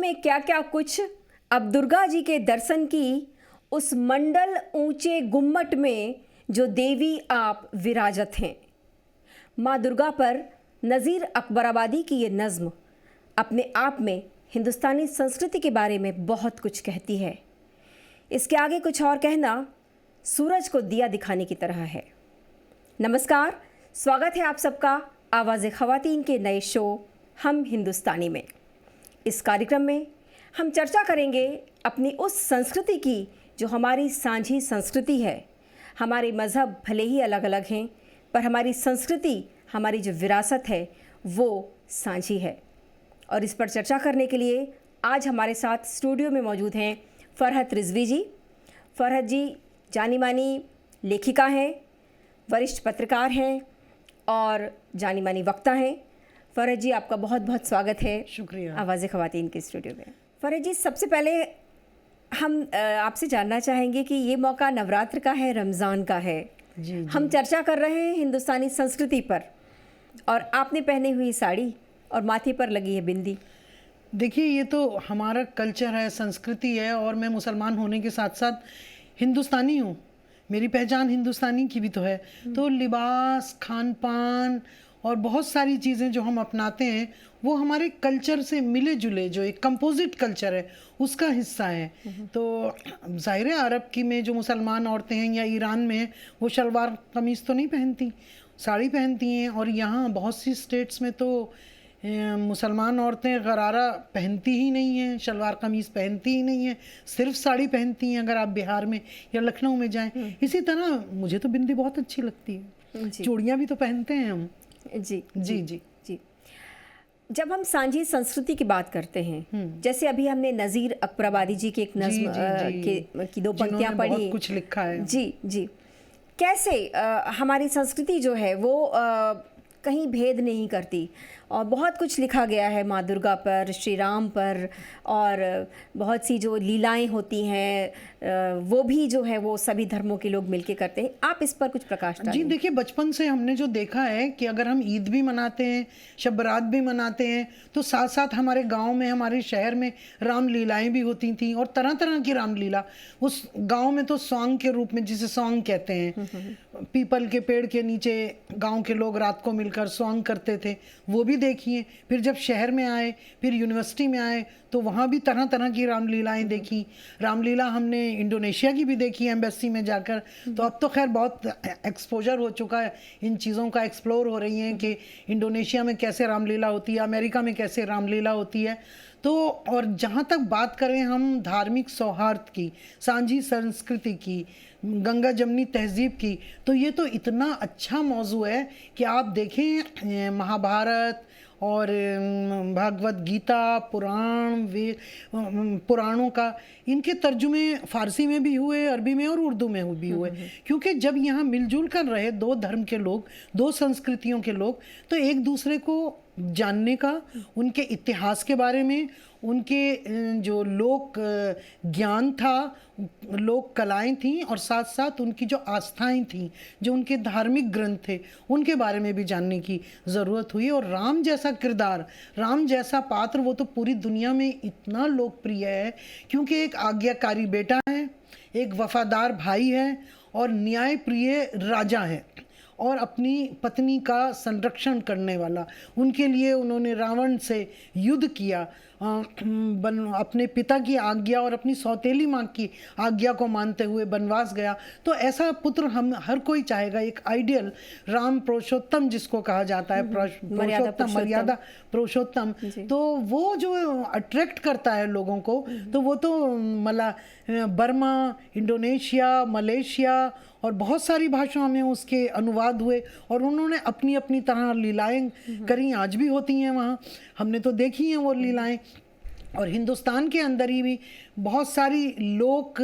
जाने क्या क्या कुछ अब दुर्गा जी के दर्शन की उस मंडल ऊंचे गुम्मट में जो देवी आप विराजत हैं। माँ दुर्गा पर नज़ीर अकबराबादी की ये नज़्म अपने आप में हिंदुस्तानी संस्कृति के बारे में बहुत कुछ कहती है। इसके आगे कुछ और कहना सूरज को दिया दिखाने की तरह है। नमस्कार, स्वागत है आप सबका आवाज़े ख़वातीन के नए शो हम हिंदुस्तानी में। इस कार्यक्रम में हम चर्चा करेंगे अपनी उस संस्कृति की जो हमारी सांझी संस्कृति है। हमारे मज़हब भले ही अलग अलग हैं, पर हमारी संस्कृति, हमारी जो विरासत है वो सांझी है। और इस पर चर्चा करने के लिए आज हमारे साथ स्टूडियो में मौजूद हैं फरहत रिजवी जी। फरहत जी जानी मानी लेखिका हैं, वरिष्ठ पत्रकार हैं और जानी मानी वक्ता हैं। फरहत जी, आपका बहुत बहुत स्वागत है। शुक्रिया। आवाज़े ख़वातीन के स्टूडियो में। फरहत जी, सबसे पहले हम आपसे जानना चाहेंगे कि ये मौका नवरात्र का है, रमज़ान का है। जी। हम चर्चा कर रहे हैं हिंदुस्तानी संस्कृति पर, और आपने पहनी हुई साड़ी और माथे पर लगी है बिंदी। देखिए, ये तो हमारा कल्चर है, संस्कृति है, और मैं मुसलमान होने के साथ साथ हिंदुस्तानी हूँ। मेरी पहचान हिंदुस्तानी की भी तो है। तो लिबास, खान पान और बहुत सारी चीज़ें जो हम अपनाते हैं वो हमारे कल्चर से मिले जुले, जो एक कंपोजिट कल्चर है उसका हिस्सा है। तो ज़ाहिर है अरब की में जो मुसलमान औरतें हैं या ईरान में हैं वो शलवार कमीज़ तो नहीं पहनती, साड़ी पहनती हैं। और यहाँ बहुत सी स्टेट्स में तो मुसलमान औरतें गरारा पहनती ही नहीं हैं, शलवार कमीज़ पहनती ही नहीं हैं, सिर्फ साड़ी पहनती हैं। अगर आप बिहार में या लखनऊ में जाएं, इसी तरह मुझे तो बिंदी बहुत अच्छी लगती है। चूड़ियाँ भी तो पहनते हैं हम। जी जी जी जी। जब हम सांझी संस्कृति की बात करते हैं, जैसे अभी हमने नज़ीर अकबराबादी जी की एक नज़्म की दो पंक्तियाँ पढ़ी, बहुत कुछ लिखा है। जी जी। कैसे हमारी संस्कृति जो है वो कहीं भेद नहीं करती, और बहुत कुछ लिखा गया है माँ दुर्गा पर, श्री राम पर, और बहुत सी जो लीलाएं होती हैं वो भी जो है वो सभी धर्मों के लोग मिलके करते हैं। आप इस पर कुछ प्रकाश डालें। जी देखिए, बचपन से हमने जो देखा है कि अगर हम ईद भी मनाते हैं, शब बरात भी मनाते हैं, तो साथ साथ हमारे गांव में, हमारे शहर में रामलीलाएं भी होती थी, और तरह तरह की रामलीला। उस गांव में तो सॉन्ग के रूप में, जिसे सॉन्ग कहते हैं, पीपल के पेड़ के नीचे गांव के लोग रात को मिलकर सॉन्ग करते थे, वो भी देखिए। फिर जब शहर में आए, फिर यूनिवर्सिटी में आए, तो वहाँ भी तरह तरह की रामलीलाएं देखी। रामलीला हमने इंडोनेशिया की भी देखी एम्बेसी में जाकर। तो अब तो खैर बहुत एक्सपोजर हो चुका है, इन चीज़ों का एक्सप्लोर हो रही हैं कि इंडोनेशिया में कैसे रामलीला होती है, अमेरिका में कैसे रामलीला होती है। तो और जहाँ तक बात करें हम धार्मिक सौहार्द की, सांझी संस्कृति की, गंगा जमनी तहजीब की, तो ये तो इतना अच्छा मौजू है कि आप देखें महाभारत और भागवत गीता, पुराण, वे पुराणों का, इनके तर्जुमे फारसी में भी हुए, अरबी में और उर्दू में भी हुए। क्योंकि जब यहाँ मिलजुल कर रहे दो धर्म के लोग, दो संस्कृतियों के लोग, तो एक दूसरे को जानने का, उनके इतिहास के बारे में, उनके जो लोक ज्ञान था, लोक कलाएं थीं, और साथ साथ उनकी जो आस्थाएं थीं, जो उनके धार्मिक ग्रंथ थे, उनके बारे में भी जानने की ज़रूरत हुई। और राम जैसा किरदार, राम जैसा पात्र, वो तो पूरी दुनिया में इतना लोकप्रिय है क्योंकि एक आज्ञाकारी बेटा है, एक वफादार भाई है, और न्यायप्रिय राजा है, और अपनी पत्नी का संरक्षण करने वाला। उनके लिए उन्होंने रावण से युद्ध किया, अपने पिता की आज्ञा और अपनी सौतेली माँ की आज्ञा को मानते हुए बनवास गया। तो ऐसा पुत्र हम हर कोई चाहेगा, एक आइडियल राम पुरुषोत्तम जिसको कहा जाता है, पुरुषोत्तम, मर्यादा पुरुषोत्तम। तो वो जो अट्रैक्ट करता है लोगों को, तो वो तो बर्मा, इंडोनेशिया, मलेशिया और बहुत सारी भाषाओं में उसके अनुवाद हुए, और उन्होंने अपनी अपनी तरह लीलाएं करी, आज भी होती हैं वहाँ, हमने तो देखी हैं वो लीलाएं। और हिंदुस्तान के अंदर ही भी बहुत सारी लोक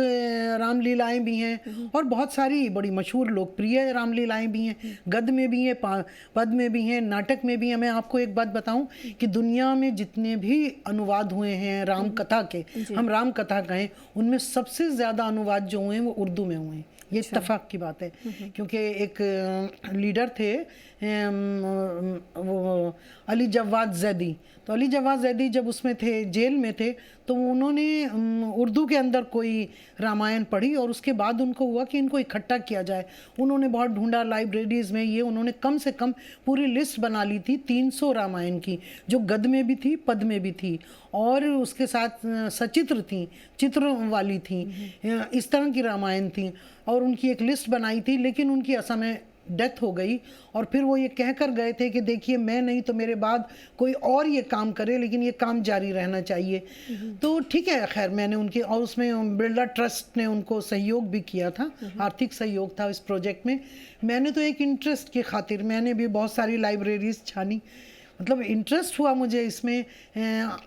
रामलीलाएं भी हैं, और बहुत सारी बड़ी मशहूर लोकप्रिय रामलीलाएं भी हैं, गद्य में भी हैं, पद में भी हैं, नाटक में भी हैं। मैं आपको एक बात बताऊं कि दुनिया में जितने भी अनुवाद हुए हैं राम कथा के, हम राम कथा कहें, उनमें सबसे ज़्यादा अनुवाद जो हुए हैं वो उर्दू में हुए हैं। ये इत्तेफाक की बात है, क्योंकि एक लीडर थे वो अली जवाद जैदी, तो अली जवाद जैदी जब उसमें थे, जेल में थे, तो उन्होंने उर्दू के अंदर कोई रामायण पढ़ी और उसके बाद उनको हुआ कि इनको इकट्ठा किया जाए। उन्होंने बहुत ढूंढा लाइब्रेरीज़ में, ये उन्होंने कम से कम पूरी लिस्ट बना ली थी 300 रामायण की, जो गद्य में भी थी, पद्य में भी थी, और उसके साथ सचित्र थी, चित्र वाली थी, इस तरह की रामायण थी, और उनकी एक लिस्ट बनाई थी। लेकिन उनकी असमय डेथ हो गई और फिर वो ये कह कर गए थे कि देखिए मैं नहीं तो मेरे बाद कोई और ये काम करे, लेकिन ये काम जारी रहना चाहिए। तो ठीक है, खैर मैंने उनके, और उसमें बिरला ट्रस्ट ने उनको सहयोग भी किया था, आर्थिक सहयोग था इस प्रोजेक्ट में। मैंने तो एक इंटरेस्ट की खातिर मैंने भी बहुत सारी लाइब्रेरीज छानी, मतलब इंटरेस्ट हुआ मुझे इसमें।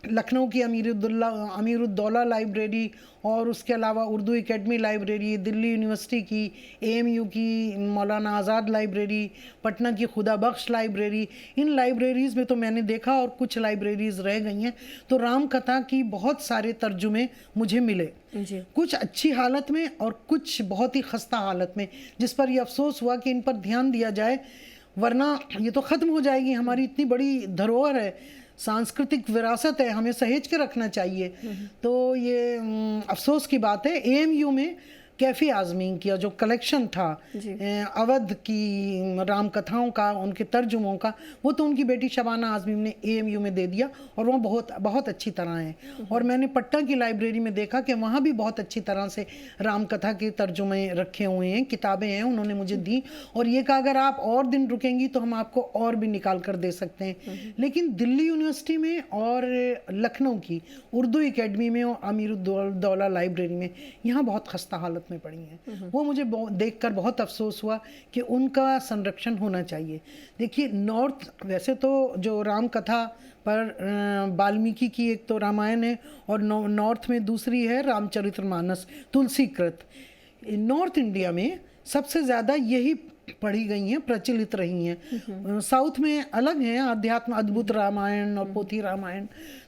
लखनऊ की अमीरुद्दौला लाइब्रेरी, और उसके अलावा Urdu academy library, Delhi university की, एएमयू की मौलाना आज़ाद लाइब्रेरी, पटना की खुदा बख्श लाइब्रेरी, इन लाइब्रेरीज़ में तो मैंने देखा, और कुछ लाइब्रेरीज़ रह गई हैं। तो राम कथा की बहुत सारे तर्जुमे मुझे मिले जी। कुछ अच्छी हालत में और कुछ बहुत ही खस्ता हालत में, जिस पर यह अफसोस हुआ कि इन पर ध्यान दिया जाए, वरना ये तो ख़त्म हो जाएगी। हमारी इतनी बड़ी धरोहर है, सांस्कृतिक विरासत है, हमें सहेज के रखना चाहिए। तो ये अफसोस की बात है। एएमयू में कैफ़ी आज़मीन का जो कलेक्शन था अवध की राम कथाओं का, उनके तर्जुमों का, वो तो उनकी बेटी शबाना आज़मीन ने एएमयू में दे दिया, और वहाँ बहुत बहुत अच्छी तरह है। और मैंने पटना की लाइब्रेरी में देखा कि वहाँ भी बहुत अच्छी तरह से राम कथा के तर्जुमे रखे हुए हैं, किताबें हैं, उन्होंने मुझे दी, और ये कहा अगर आप और दिन रुकेंगी तो हम आपको और भी निकाल कर दे सकते हैं। लेकिन दिल्ली यूनिवर्सिटी में और लखनऊ की उर्दू एकेडमी में और अमीरुद्दौला लाइब्रेरी में यहाँ बहुत खस्ता हालत में पड़ी हैं। वो मुझे देखकर बहुत अफसोस हुआ कि उनका संरक्षण होना चाहिए। देखिए नॉर्थ, वैसे तो जो राम कथा पर वाल्मीकि की एक तो रामायण है, और नॉर्थ में दूसरी है रामचरितमानस तुलसीकृत। नॉर्थ इंडिया में सबसे ज़्यादा यही पढ़ी गई हैं, प्रचलित रही हैं। साउथ में अलग हैं, अध्यात्म अद्भुत रामायण और पोथी रामायण।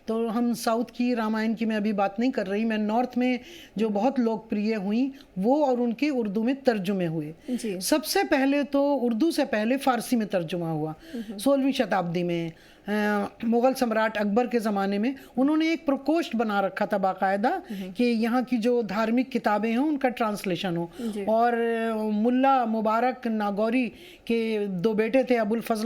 तो हम साउथ की रामायण की मैं अभी बात नहीं कर रही, मैं नॉर्थ में जो बहुत लोकप्रिय हुई वो और उनके उर्दू में तर्जुमे हुए। सबसे पहले तो उर्दू से पहले फारसी में तर्जुमा हुआ 16वीं शताब्दी में। मुग़ल सम्राट अकबर के ज़माने में उन्होंने एक प्रकोष्ठ बना रखा था बाकायदा कि यहाँ की जो धार्मिक किताबें हैं उनका ट्रांसलेशन हो। और मुल्ला मुबारक नागौरी के दो बेटे थे, अबुल फजल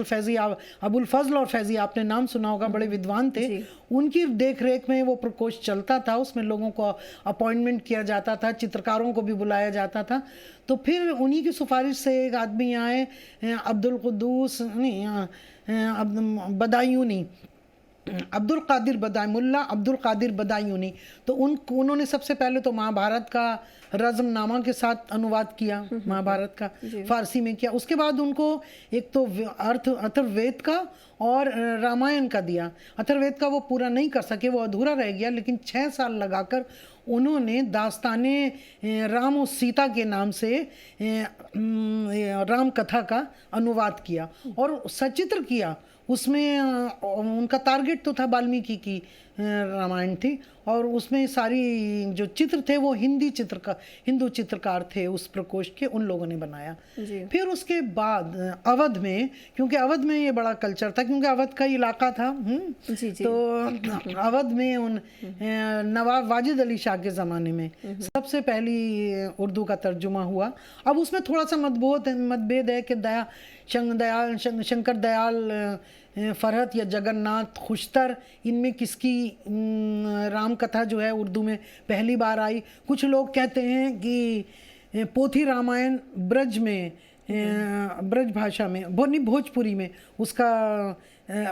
और फैज़ी, आपने नाम सुना होगा, बड़े विद्वान थे। उनकी देख रेख में वो प्रकोष्ठ चलता था, उसमें लोगों को अपॉइंटमेंट किया जाता था, चित्रकारों को भी बुलाया जाता था। तो फिर उन्हीं की सिफारिश से एक आदमी आए, अब्दुल कुद्दूस बदायूनी, मुल्ला अब्दुल कादिर बदायूनी। तो उन्होंने सबसे पहले तो महाभारत का रज़मनामा के साथ अनुवाद किया, महाभारत का फारसी में किया। उसके बाद उनको एक तो अथर्ववेद का और रामायण का दिया। अथर्ववेद का वो पूरा नहीं कर सके, वो अधूरा रह गया, लेकिन 6 साल लगाकर उन्होंने दास्ताने राम और सीता के नाम से राम कथा का अनुवाद किया और सचित्र किया। उसमें उनका टारगेट तो था वाल्मीकि की रामायण थी, और उसमें सारी जो चित्र थे वो हिंदू चित्रकार थे उस प्रकोष्ठ के, उन लोगों ने बनाया। फिर उसके बाद अवध में, क्योंकि अवध में ये बड़ा कल्चर था, क्योंकि अवध का इलाका था। तो अवध में उन नवाब वाजिद अली शाह के ज़माने में सबसे पहली उर्दू का तर्जुमा हुआ। अब उसमें थोड़ा सा मतभेद है कि शंकर दयाल फरहत या जगन्नाथ खुशतर, इनमें किसकी राम कथा जो है उर्दू में पहली बार आई। कुछ लोग कहते हैं कि पोथी रामायण ब्रज भाषा में, भोजपुरी में, उसका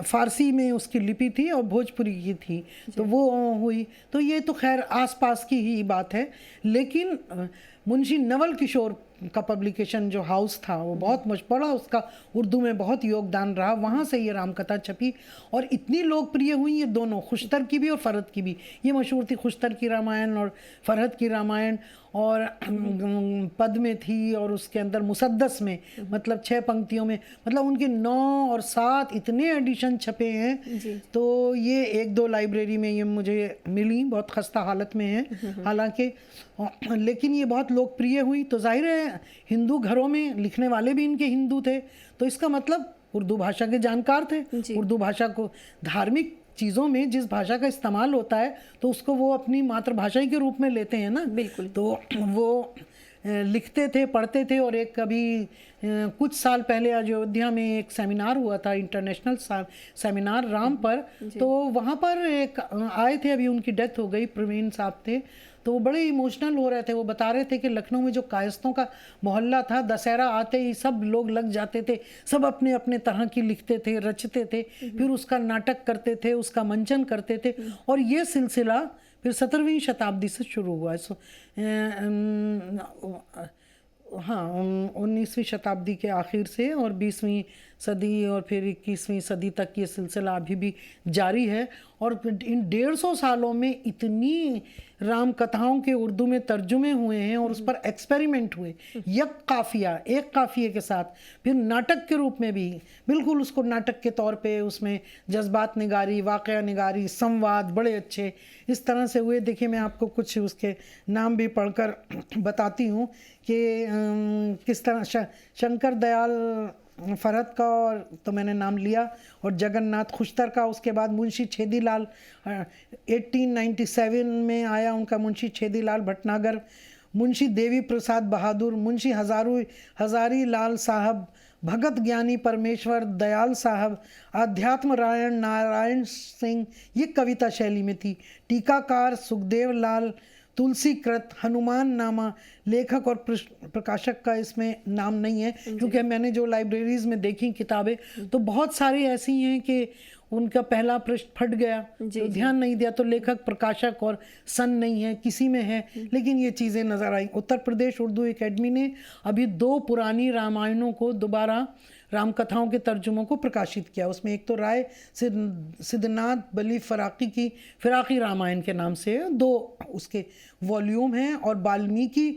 फारसी में उसकी लिपि थी और भोजपुरी की थी, तो वो हुई। तो ये तो खैर आसपास की ही बात है। लेकिन मुंशी नवल किशोर का पब्लिकेशन जो हाउस था वो बहुत बड़ा, उसका उर्दू में बहुत योगदान रहा, वहाँ से ये रामकथा छपी और इतनी लोकप्रिय हुई ये दोनों, खुशतर की भी और फरहत की भी। ये मशहूर थी खुशतर की रामायण और फरहत की रामायण, और पद में थी और उसके अंदर मुसद्दस में, मतलब 6 पंक्तियों में, मतलब उनके 9 और 7 इतने एडिशन छपे हैं। तो ये 1-2 लाइब्रेरी में ये मुझे मिली, बहुत खस्ता हालत में है हालांकि, लेकिन ये बहुत लोकप्रिय हुई। तो जाहिर है हिंदू घरों में लिखने वाले भी इनके हिंदू थे, तो इसका मतलब उर्दू भाषा के जानकार थे। जी। उर्दू भाषा को धार्मिक चीज़ों में जिस भाषा का इस्तेमाल होता है तो उसको वो अपनी मातृभाषा ही के रूप में लेते हैं ना। बिल्कुल। तो वो लिखते थे, पढ़ते थे। और एक अभी कुछ साल पहले अयोध्या में एक सेमिनार हुआ था, इंटरनेशनल सेमिनार राम पर। तो वहाँ पर एक आए थे, अभी उनकी डेथ हो गई, प्रवीण साहब थे। तो वो बड़े इमोशनल हो रहे थे। वो बता रहे थे कि लखनऊ में जो कायस्थों का मोहल्ला था, दशहरा आते ही सब लोग लग जाते थे, सब अपने अपने तरह की लिखते थे, रचते थे, फिर उसका नाटक करते थे, उसका मंचन करते थे। और ये सिलसिला फिर 17वीं शताब्दी से शुरू हुआ। हाँ, 19वीं शताब्दी के आखिर से और 20वीं सदी और फिर 21वीं सदी तक ये सिलसिला अभी भी जारी है। और इन 150 सालों में इतनी राम कथाओं के उर्दू में तर्जुमे हुए हैं और उस पर एक्सपेरिमेंट हुए, एक काफिए के साथ, फिर नाटक के रूप में भी, बिल्कुल उसको नाटक के तौर पे उसमें जज्बात निगारी, वाक़या निगारी, संवाद बड़े अच्छे इस तरह से हुए। देखिए, मैं आपको कुछ उसके नाम भी पढ़कर बताती हूँ कि किस तरह शंकर दयाल फरहत का और तो मैंने नाम लिया, और जगन्नाथ खुश्तर का। उसके बाद मुंशी छेदीलाल 1897 में आया उनका, मुंशी छेदीलाल भटनागर, मुंशी देवी प्रसाद बहादुर, मुंशी हजारी लाल साहब, भगत ज्ञानी परमेश्वर दयाल साहब, आध्यात्म रायण नारायण सिंह, ये कविता शैली में थी। टीकाकार सुखदेव लाल, तुलसीकृत, हनुमान नामा, लेखक और प्रकाशक का इसमें नाम नहीं है, क्योंकि मैंने जो लाइब्रेरीज में देखी किताबें तो बहुत सारी ऐसी हैं कि उनका पहला पृष्ठ फट गया, तो ध्यान नहीं दिया, तो लेखक प्रकाशक और सन नहीं है, किसी में है, लेकिन ये चीज़ें नज़र आई। उत्तर प्रदेश उर्दू एकेडमी ने अभी 2 पुरानी रामायणों को दोबारा रामकथाओं के तर्जुमों को प्रकाशित किया। उसमें एक तो राय सिद्धनाथ बली फराकी की फिराकी रामायण के नाम से 2 उसके वॉल्यूम हैं, और वाल्मीकि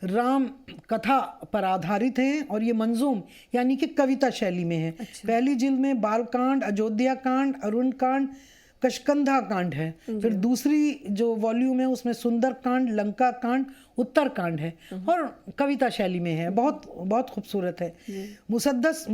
राम कथा पर आधारित हैं, और ये मंजूम यानी कि कविता शैली में है। पहली जिल्द में बालकांड, अयोध्या कांड, अरुण कांड, कशकंधा कांड है। फिर दूसरी जो वॉल्यूम है उसमें सुंदर कांड, लंका कांड, उत्तर कांड है, और कविता शैली में है। बहुत बहुत खूबसूरत है। मुसद्दस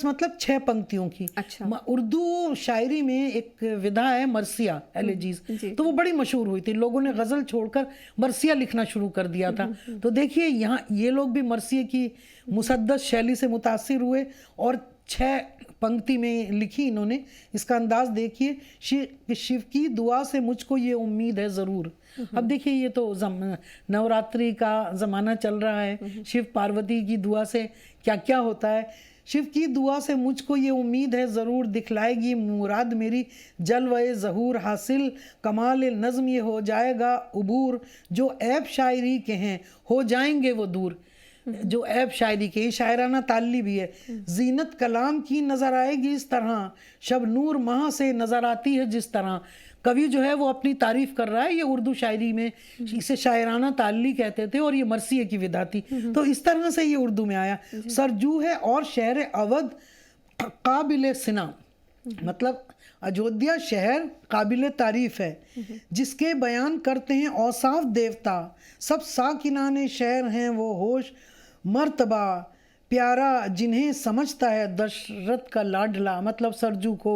मतलब 6 पंक्तियों की। अच्छा। उर्दू शायरी में एक विधा है मरसिया, एलेजीज, तो वो बड़ी मशहूर हुई थी। लोगों ने गज़ल छोड़कर मरसिया लिखना शुरू कर दिया था। तो देखिए, यहाँ ये लोग भी मरसिया की मुसद्दस शैली से मुतासिर हुए और 6 पंक्ति में लिखी इन्होंने। इसका अंदाज देखिए, शिव की दुआ से मुझको ये उम्मीद है ज़रूर। अब देखिए, ये तो नवरात्रि का ज़माना चल रहा है, शिव पार्वती की दुआ से क्या क्या होता है। शिव की दुआ से मुझको ये उम्मीद है ज़रूर, दिखलाएगी मुराद मेरी जलवे ज़हूर, हासिल कमाल नज़्म ये हो जाएगा उबूर, जो ऐब शायरी के हैं हो जाएंगे वो दूर। जो ऐब शायरी के, शायराना ताल्ली भी है। जीनत कलाम की नज़र आएगी इस तरह, शब नूर माह से नज़र आती है जिस तरह। कवि जो है वो अपनी तारीफ कर रहा है। ये उर्दू शायरी में इसे शायराना ताल्ली कहते थे, और ये मरसिए की विधा थी। तो इस तरह से ये उर्दू में आया। सरजू है और शहर अवध काबिल सिना, मतलब अयोध्या शहर काबिल तारीफ है, जिसके बयान करते हैं औसाफ देवता, सब साकिनाने शहर हैं वो होश मर्तबा प्यारा, जिन्हें समझता है दशरथ का लाडला, मतलब सरजू को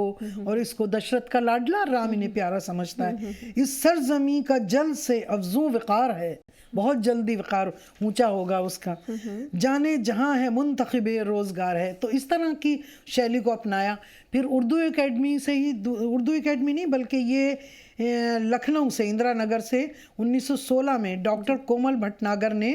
और इसको दशरथ का लाडला, राम इन्हें प्यारा समझता है। इस सरजमी का जल से अफजू विकार है, बहुत जल्दी विकार ऊंचा होगा उसका, जाने जहाँ है मुंतखिबे रोजगार है। तो इस तरह की शैली को अपनाया। फिर उर्दू एकेडमी से ही, उर्दू एकेडमी नहीं बल्कि ये लखनऊ से, इंदिरा नगर से 1916 में डॉक्टर कोमल भटनागर ने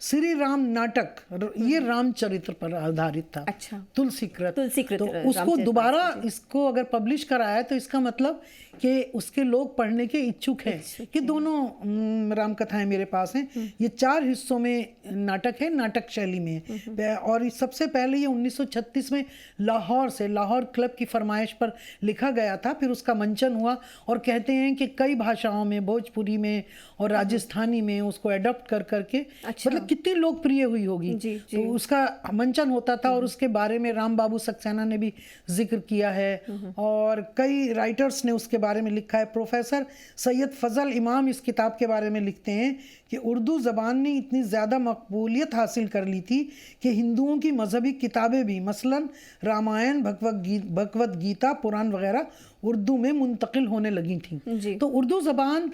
श्री राम नाटक, ये रामचरित्र पर आधारित था। अच्छा। तुलसीकृत तो उसको दोबारा इसको अगर पब्लिश कराया तो इसका मतलब कि उसके लोग पढ़ने के इच्छुक हैं कि दोनों राम कथाएं मेरे पास हैं। ये 4 हिस्सों में नाटक है, नाटक शैली में। और सबसे पहले ये 1936 में लाहौर से, लाहौर क्लब की फरमाइश पर लिखा गया था। फिर उसका मंचन हुआ, और कहते हैं कि कई भाषाओं में, भोजपुरी में और राजस्थानी में उसको एडॉप्ट कर करके, मतलब कितनी लोकप्रिय हुई होगी। जी, तो उसका मंचन होता था और उसके बारे में राम बाबू सक्सेना ने भी जिक्र किया है और कई राइटर्स ने उसके बारे में लिखा है। प्रोफेसर सैयद फजल इमाम इस किताब के बारे में लिखते हैं कि उर्दू ज़बान ने इतनी ज़्यादा मकबूलियत हासिल कर ली थी कि हिंदुओं की मजहबी किताबें भी मसलन रामायण, भगवत गीता, पुराण वगैरह उर्दू में मुंतकिल होने लगी थी। तो उर्दू ज़बान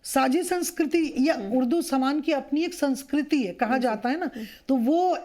साझी संस्कृति या उर्दू समान की अपनी एक संस्कृति है, कहा जाता है ना, तो वो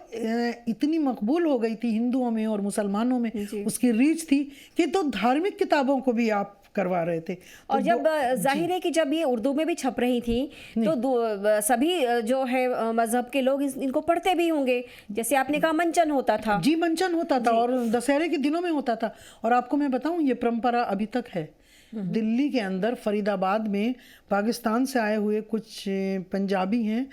इतनी मकबूल हो गई थी हिंदुओं में और मुसलमानों में, उसकी रीच थी कि तो धार्मिक किताबों को भी आप करवा रहे थे। और जब जाहिर है कि जब ये उर्दू में भी छप रही थी तो सभी जो है मजहब के लोग इनको पढ़ते भी होंगे। जैसे आपने कहा मंचन होता था। जी, मंचन होता था और दशहरे के दिनों में होता था। और आपको मैं बताऊं, ये परंपरा अभी तक है। दिल्ली के अंदर फरीदाबाद में पाकिस्तान से आए हुए कुछ पंजाबी हैं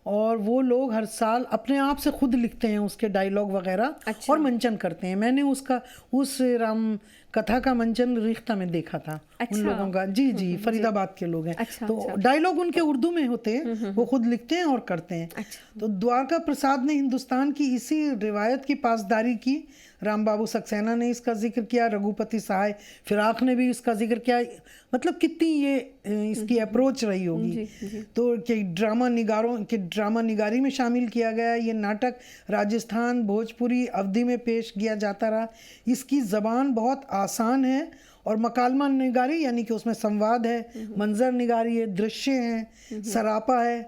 और वो लोग हर साल अपने आप से खुद लिखते हैं उसके डायलॉग वगैरह। अच्छा। और मंचन करते हैं। मैंने उस राम कथा का मंचन रिश्ता में देखा था। अच्छा। उन लोगों का। जी जी, फरीदाबाद के लोग हैं। अच्छा, तो अच्छा। डायलॉग उनके उर्दू में होते हैं, वो खुद लिखते हैं और करते हैं। अच्छा। तो द्वारका प्रसाद ने हिंदुस्तान की इसी रिवायत की पासदारी की। राम बाबू सक्सेना ने इसका जिक्र किया, रघुपति सहाय फिराक ने भी इसका जिक्र किया। मतलब कितनी ये इसकी अप्रोच रही होगी। जी। तो कि ड्रामा निगारी में शामिल किया गया। ये नाटक राजस्थान, भोजपुरी, अवधी में पेश किया जाता रहा। इसकी ज़बान बहुत आसान है और मकालमा निगारी यानी कि उसमें संवाद है, मंजर निगारी है, दृश्य हैं, सरापा है,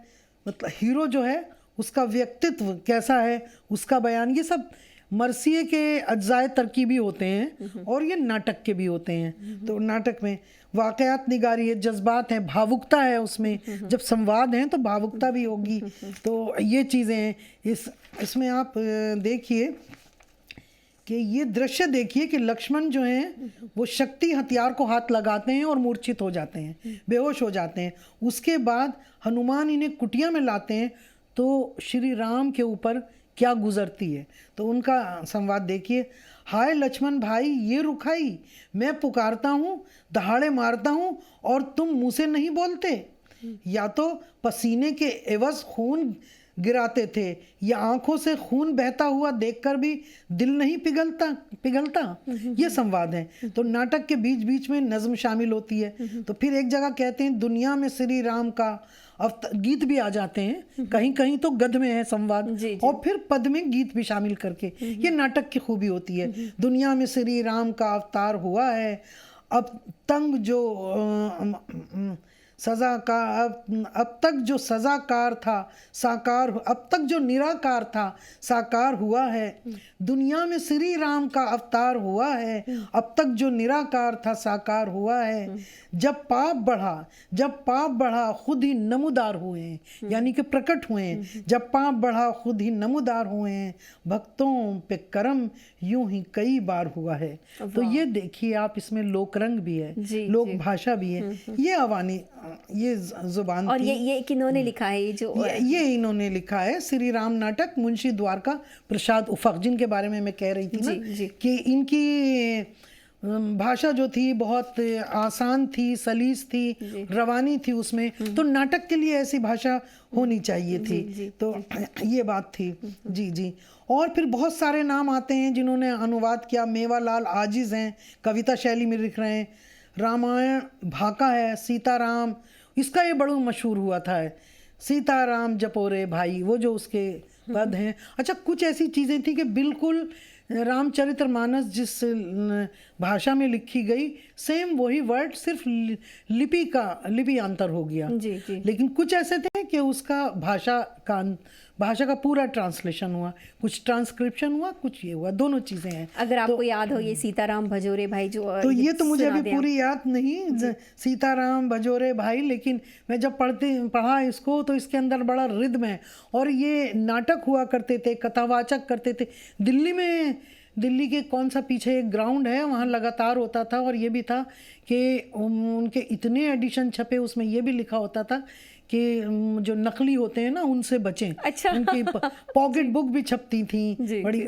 मतलब हीरो जो है उसका व्यक्तित्व कैसा है उसका बयान, ये सब मरसिए के अज्जाए तरकीबी होते हैं और ये नाटक के भी होते हैं। तो नाटक में वाकयात निगारी है, जज्बात हैं, भावुकता है उसमें। जब संवाद हैं तो भावुकता भी होगी। तो ये चीज़ें हैं इसमें। आप देखिए कि ये दृश्य देखिए कि लक्ष्मण जो हैं वो शक्ति हथियार को हाथ लगाते हैं और मूर्छित हो जाते हैं, बेहोश हो जाते हैं। उसके बाद हनुमान इन्हें कुटिया में लाते हैं तो श्री राम के ऊपर क्या गुजरती है। तो उनका संवाद देखिए। हाय लक्ष्मण भाई ये रुखाई, मैं पुकारता हूँ, दहाड़े मारता हूँ और तुम मुँह से नहीं बोलते। या तो पसीने के एवज खून गिराते थे या आंखों से खून बहता हुआ देखकर भी दिल नहीं पिघलता। ये संवाद है। तो नाटक के बीच बीच में नज्म शामिल होती है। तो फिर एक जगह कहते हैं दुनिया में श्री राम का गीत भी आ जाते हैं, कहीं कहीं तो गद्य में है संवाद। जी। और फिर पद में गीत भी शामिल करके। ये नाटक की खूबी होती है। दुनिया में श्री राम का अवतार हुआ है, अब तक जो सजाकार था साकार, अब तक जो निराकार था साकार हुआ है। दुनिया में श्री राम का अवतार हुआ है, अब तक जो निराकार था साकार हुआ है। जब पाप बढ़ा खुद ही नमूदार हुए हैं, यानी कि प्रकट हुए हैं। जब पाप बढ़ा खुद ही नमूदार हुए हैं, भक्तों पे करम यूं ही कई बार हुआ है। तो ये देखिए आप, इसमें लोक रंग भी है, लोक भाषा भी है। ये अवानी, ये जुबान और थी। ये किन्होंने लिखा है? ये इन्होंने लिखा है श्री राम नाटक, मुंशी द्वारका प्रसाद उफ़क़, जिनके बारे में मैं कह रही थी ना कि इनकी भाषा जो थी बहुत आसान थी, सलीस थी, रवानी थी उसमें। तो नाटक के लिए ऐसी भाषा होनी चाहिए थी। तो ये बात थी। जी जी। और फिर बहुत सारे नाम आते हैं जिन्होंने अनुवाद किया। मेवालाल आजिज़ हैं, कविता शैली में लिख रहे हैं। रामायण भाका है, सीताराम, इसका ये बड़ा मशहूर हुआ था, सीताराम जपोरे भाई, वो जो उसके पद हैं। अच्छा, कुछ ऐसी चीज़ें थी कि बिल्कुल रामचरितमानस जिस भाषा में लिखी गई सेम वही वर्ड, सिर्फ लिपि अंतर हो गया। जी। लेकिन कुछ ऐसे थे कि उसका भाषा का पूरा ट्रांसलेशन हुआ, कुछ ट्रांसक्रिप्शन हुआ, कुछ ये हुआ, दोनों चीज़ें हैं। अगर आपको याद हो ये सीताराम भजोरे भाई जो, तो ये तो मुझे अभी पूरी याद नहीं, सीताराम भजोरे भाई, लेकिन मैं जब पढ़ा इसको तो इसके अंदर बड़ा रिद्म है। और ये नाटक हुआ करते थे, कथावाचक करते थे। दिल्ली के कौन सा पीछे एक ग्राउंड है, वहाँ लगातार होता था। और ये भी था कि उनके इतने एडिशन छपे, उसमें ये भी लिखा होता था कि जो नकली होते हैं ना उनसे बचें। अच्छा। उनकी पॉकेट बुक भी छपती थी बड़ी,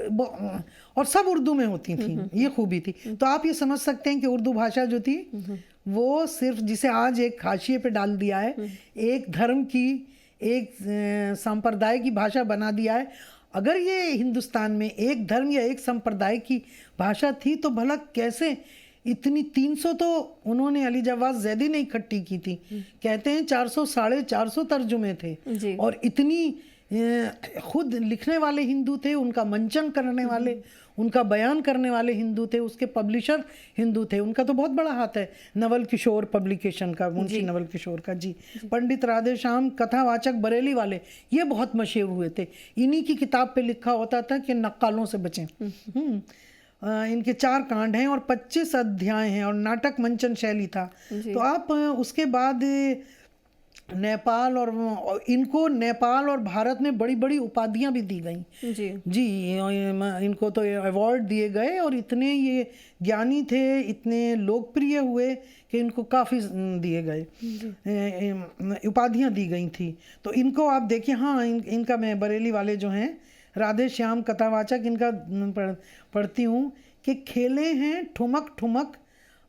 और सब उर्दू में होती थी। ये खूबी थी। तो आप ये समझ सकते हैं कि उर्दू भाषा जो थी वो सिर्फ, जिसे आज एक हाशिए पे डाल दिया है, एक धर्म की, एक संप्रदाय की भाषा बना दिया है। अगर ये हिंदुस्तान में एक धर्म या एक संप्रदाय की भाषा थी तो भला कैसे इतनी 300 तो उन्होंने अली जवाद जैदी ने इकट्ठी की थी, कहते हैं 400 450 तर्जुमे थे जी। और इतनी खुद लिखने वाले हिंदू थे, उनका मंचन करने वाले, उनका बयान करने वाले हिंदू थे, उसके पब्लिशर हिंदू थे। उनका तो बहुत बड़ा हाथ है नवल किशोर पब्लिकेशन का, मुंशी नवल किशोर का। जी, पंडित राधेश्याम कथावाचक बरेली वाले, ये बहुत मशहूर हुए थे। इन्हीं की किताब पे लिखा होता था कि नक्कालों से बचें। इनके 4 कांड हैं और 25 अध्याय हैं और नाटक मंचन शैली था। तो आप उसके बाद नेपाल और इनको नेपाल और भारत में बड़ी बड़ी उपाधियां भी दी गई। जी, इनको तो अवार्ड दिए गए और इतने ये ज्ञानी थे, इतने लोकप्रिय हुए कि इनको काफ़ी दिए गए, उपाधियां दी गई थी। तो इनको आप देखिए, हाँ इनका मैं बरेली वाले जो हैं राधे श्याम कथावाचक, इनका पढ़ती हूँ कि खेले हैं ठुमक ठुमक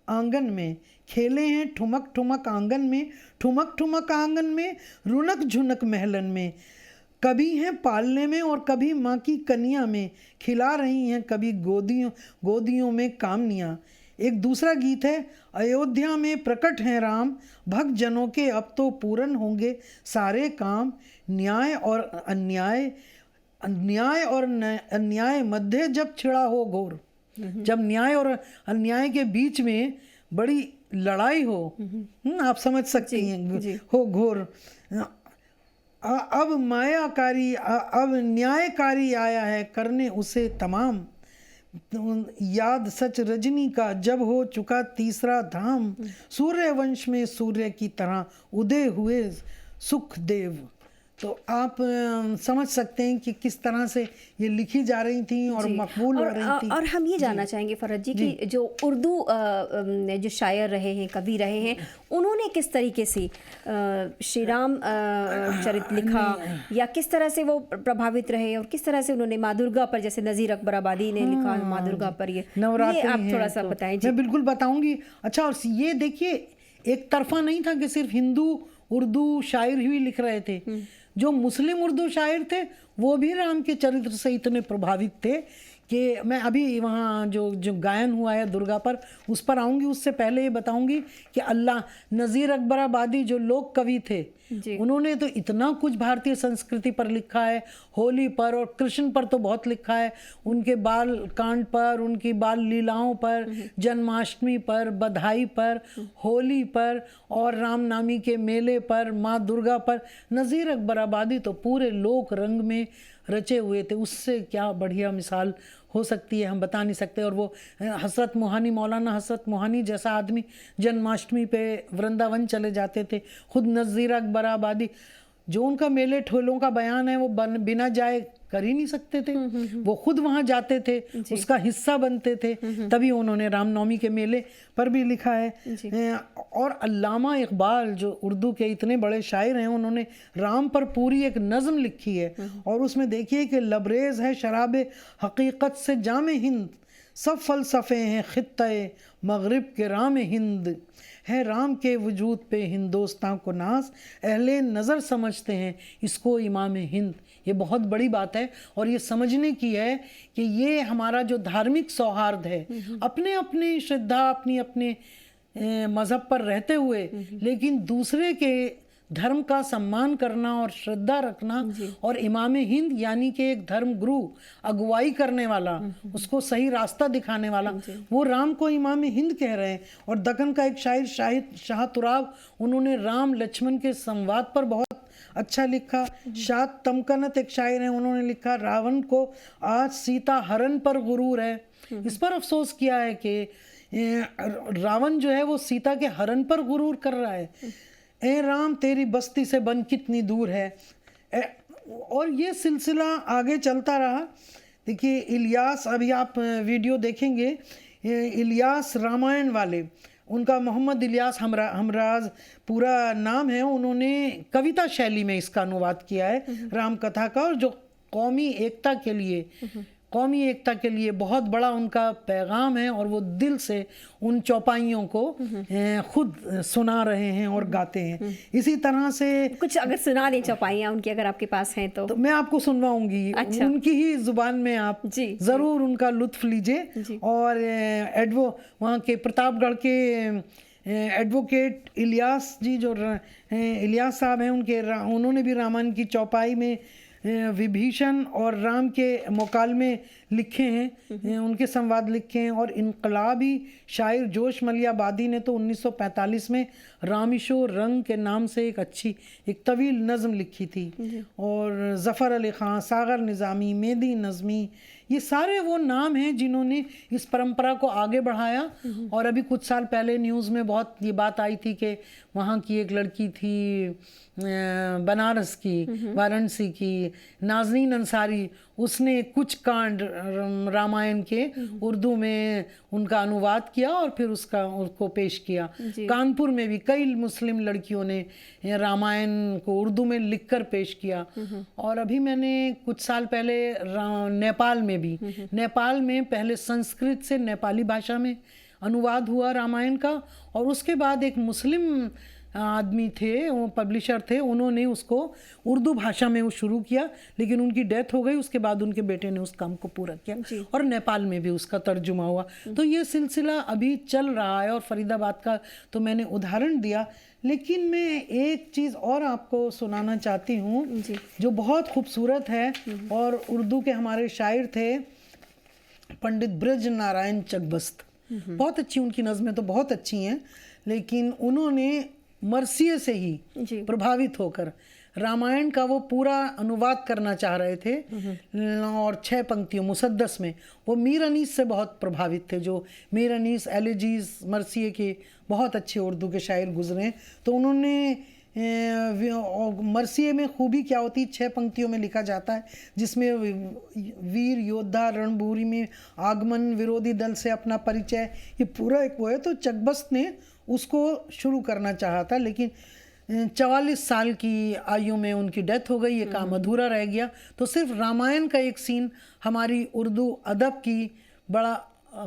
आंगन में, खेले हैं ठुमक ठुमक आंगन में, ठुमक ठुमक आंगन में, रुनक झुनक महलन में, कभी हैं पालने में और कभी माँ की कनिया में, खिला रही हैं कभी गोदियों में कामनियाँ। एक दूसरा गीत है, अयोध्या में प्रकट हैं राम, भक्त जनों के अब तो पूर्ण होंगे सारे काम, न्याय और अन्याय मध्य जब छिड़ा हो घोर, जब न्याय और अन्याय के बीच में बड़ी लड़ाई हो, आप समझ सकती हैं, हो घोर, अब मायाकारी, अब न्यायकारी आया है करने उसे तमाम, याद सच रजनी का जब हो चुका तीसरा धाम, सूर्य वंश में सूर्य की तरह उदय हुए सुखदेव। तो आप समझ सकते हैं कि किस तरह से ये लिखी जा रही थी और मकबूल हो रही थी। और हम ये जानना चाहेंगे फरहत जी कि जो उर्दू जो शायर रहे हैं, कवि रहे हैं, उन्होंने किस तरीके से श्री राम चरित लिखा या किस तरह से वो प्रभावित रहे और किस तरह से उन्होंने माँ दुर्गा पर, जैसे नज़ीर अकबर आबादी ने लिखा माँ दुर्गा पर, ये आप थोड़ा सा बताएं। मैं बिल्कुल बताऊंगी। अच्छा, और ये देखिए, एक तरफा नहीं था कि सिर्फ हिंदू उर्दू शायर ही लिख रहे थे, जो मुस्लिम उर्दू शायर थे वो भी राम के चरित्र से इतने प्रभावित थे कि मैं अभी वहाँ जो गायन हुआ है दुर्गा पर, उस पर आऊँगी। उससे पहले ये बताऊँगी कि नज़ीर अकबर आबादी जो लोक कवि थे, उन्होंने तो इतना कुछ भारतीय संस्कृति पर लिखा है, होली पर और कृष्ण पर तो बहुत लिखा है, उनके बाल कांड पर, उनकी बाल लीलाओं पर, जन्माष्टमी पर, बधाई पर, होली पर और रामनवमी के मेले पर, माँ दुर्गा पर। नज़ीर अकबर आबादी तो पूरे लोक रंग में रचे हुए थे। उससे क्या बढ़िया मिसाल हो सकती है, हम बता नहीं सकते। और वो हसरत मोहानी, मौलाना हसरत मोहानी जैसा आदमी जन्माष्टमी पे वृंदावन चले जाते थे। खुद नज़ीर अकबर आबादी, जो उनका मेले ठोलों का बयान है वो बिना जाए कर ही नहीं सकते थे, वो खुद वहाँ जाते थे, उसका हिस्सा बनते थे, तभी उन्होंने रामनवमी के मेले पर भी लिखा है। और अल्लामा इकबाल जो उर्दू के इतने बड़े शायर हैं, उन्होंने राम पर पूरी एक नज़म लिखी है और उसमें देखिए कि लबरेज़ है शराबे हकीकत से जामे हिंद, सब फ़लसफ़े हैं ख़ित्ते मग़रिब के राम हिंद, है राम के वजूद पे हिंदुस्तान को नाज, अहले नज़र समझते हैं इसको इमाम हिंद। ये बहुत बड़ी बात है और ये समझने की है कि ये हमारा जो धार्मिक सौहार्द है, अपने अपने श्रद्धा, अपनी अपने मज़हब पर रहते हुए लेकिन दूसरे के धर्म का सम्मान करना और श्रद्धा रखना, और इमाम हिंद यानी कि एक धर्म गुरु, अगुवाई करने वाला, उसको सही रास्ता दिखाने वाला, वो राम को इमाम हिंद कह रहे हैं। और दक्कन का एक शायर शाह तुराब, उन्होंने राम लक्ष्मण के संवाद पर बहुत अच्छा लिखा। शाद तमकनत एक शायर हैं, उन्होंने लिखा रावण को आज सीता हरण पर गुरूर है। इस पर अफसोस किया है कि रावण जो है वो सीता के हरण पर गुरूर कर रहा है। ए राम तेरी बस्ती से बन कितनी दूर है। और ये सिलसिला आगे चलता रहा। देखिए इलियास, अभी आप वीडियो देखेंगे, इलियास रामायण वाले, उनका मोहम्मद इलियास हमराज पूरा नाम है, उन्होंने कविता शैली में इसका अनुवाद किया है राम कथा का, और जो कौमी एकता के लिए कौमी एकता के लिए बहुत बड़ा उनका पैगाम है और वो दिल से उन चौपाइयों को खुद सुना रहे हैं और गाते हैं। इसी तरह से कुछ अगर सुना दें चौपाइयाँ उनकी, अगर आपके पास हैं तो मैं आपको सुनवाऊंगी। अच्छा। उनकी ही जुबान में आप जी, ज़रूर उनका लुत्फ लीजिए। और वहाँ के प्रतापगढ़ के एडवोकेट इलियास जी, जो इलियास साहब हैं, उन्होंने भी रामायण की चौपाई में विभीषण और राम के मुकालमे लिखे हैं, उनके संवाद लिखे हैं। और इनकलाबी शायर जोश मलियाबादी ने तो 1945 में रामिशो रंग के नाम से एक तवील नज़म लिखी थी। और ज़फ़र अली ख़ान, सागर निज़ामी, मेदी नज़मी, ये सारे वो नाम हैं जिन्होंने इस परंपरा को आगे बढ़ाया। और अभी कुछ साल पहले न्यूज़ में बहुत ये बात आई थी कि वहाँ की एक लड़की थी बनारस की, वाराणसी की, नाज़नीन अंसारी, उसने कुछ कांड रामायण के उर्दू में उनका अनुवाद किया और फिर उसको पेश किया। कानपुर में भी कई मुस्लिम लड़कियों ने रामायण को उर्दू में लिखकर पेश किया। और अभी मैंने कुछ साल पहले नेपाल में पहले संस्कृत से नेपाली भाषा में अनुवाद हुआ रामायण का, और उसके बाद एक मुस्लिम आदमी थे, वो पब्लिशर थे, उन्होंने उसको उर्दू भाषा में वो शुरू किया, लेकिन उनकी डेथ हो गई। उसके बाद उनके बेटे ने उस काम को पूरा किया और नेपाल में भी उसका तर्जुमा हुआ। तो ये सिलसिला अभी चल रहा है। और फरीदाबाद का तो मैंने उदाहरण दिया, लेकिन मैं एक चीज़ और आपको सुनाना चाहती हूँ जो बहुत खूबसूरत है। और उर्दू के हमारे शायर थे पंडित ब्रज नारायण चकबस्त, बहुत अच्छी उनकी नज़में तो बहुत अच्छी हैं, लेकिन उन्होंने मरसिए से ही प्रभावित होकर रामायण का वो पूरा अनुवाद करना चाह रहे थे। और 6 पंक्तियों मुसद्दस में वो मीर अनीस से बहुत प्रभावित थे, जो मीर अनीस, एलिजीज, मरसिए के बहुत अच्छे उर्दू के शायर गुजरे। तो उन्होंने मरसिए में खूबी क्या होती, 6 पंक्तियों में लिखा जाता है, जिसमें वीर योद्धा रणभूमि में आगमन, विरोधी दल से अपना परिचय, ये पूरा एक वो है। तो चकबस्त ने उसको शुरू करना चाहा था, लेकिन 44 साल की आयु में उनकी डेथ हो गई, ये काम अधूरा रह गया। तो सिर्फ रामायण का एक सीन हमारी उर्दू अदब की बड़ा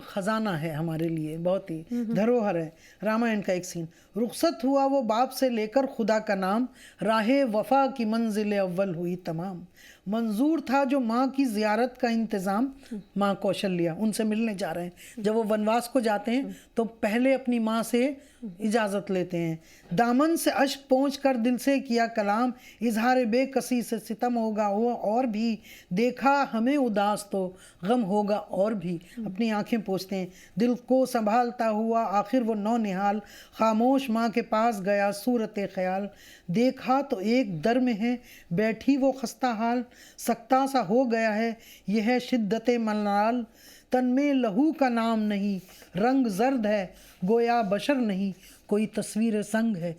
खजाना है, हमारे लिए बहुत ही धरोहर है। रामायण का एक सीन, रुखसत हुआ वो बाप से लेकर खुदा का नाम, राहे वफा की मंजिल अव्वल हुई तमाम, मंजूर था जो माँ की ज़ियारत का इंतज़ाम, माँ कौशल्या उनसे मिलने जा रहे हैं। जब वो वनवास को जाते हैं तो पहले अपनी माँ से इजाज़त लेते हैं। दामन से अश्क पहुँच कर दिल से किया कलाम, इजहार बेकसी से सितम होगा वो और भी, देखा हमें उदास तो गम होगा और भी। अपनी आंखें पोंछते हैं, दिल को संभालता हुआ आखिर वो नौनिहाल, खामोश माँ के पास गया सूरत ख्याल, देखा तो एक दर में है बैठी वो खस्ता हाल, सख्ता सा हो गया है यह है शिद्दत मलाल, तन में लहू का नाम नहीं, रंग जर्द है गोया बशर नहीं, कोई तस्वीर संग है,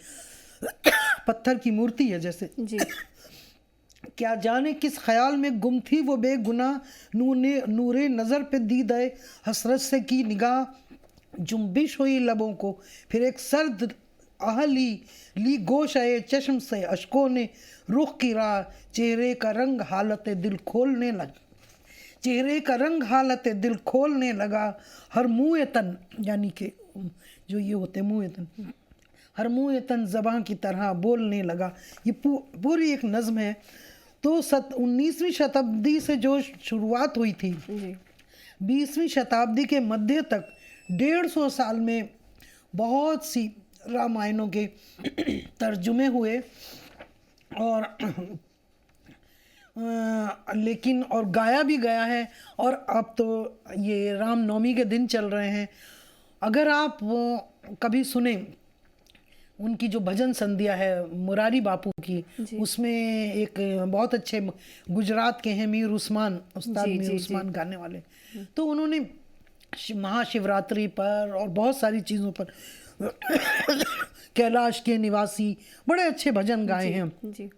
पत्थर की मूर्ति है जैसे जी। क्या जाने किस ख्याल में गुम थी वो बेगुनाह, नूरे नज़र पे दीद है हसरत से की निगाह, जुम्बिश हुई लबों को फिर एक सर्द आहली, ली गोश आए चश्म से अशकों ने रुख की राह, चेहरे का रंग हालत दिल खोलने लगा, चेहरे का रंग हालत दिल खोलने लगा, हर मुँह तन, यानी कि जो ये होते मुँह तन, हर मुँह तन ज़बां की तरह बोलने लगा। ये पूरी एक नज़म है। तो 19वीं शताब्दी से जो शुरुआत हुई थी, 20वीं शताब्दी के मध्य तक 150 साल में बहुत सी रामायणों के तर्जुमे हुए। और लेकिन और गाया भी गया है। और अब तो ये रामनवमी के दिन चल रहे हैं, अगर आप कभी सुने उनकी जो भजन संध्या है मुरारी बापू की, उसमें एक बहुत अच्छे गुजरात के हैं मीर उस्मान, उस्ताद मीर उस्मान गाने वाले, तो उन्होंने महाशिवरात्रि पर और बहुत सारी चीज़ों पर कैलाश के निवासी बड़े अच्छे भजन गाए हैं जी।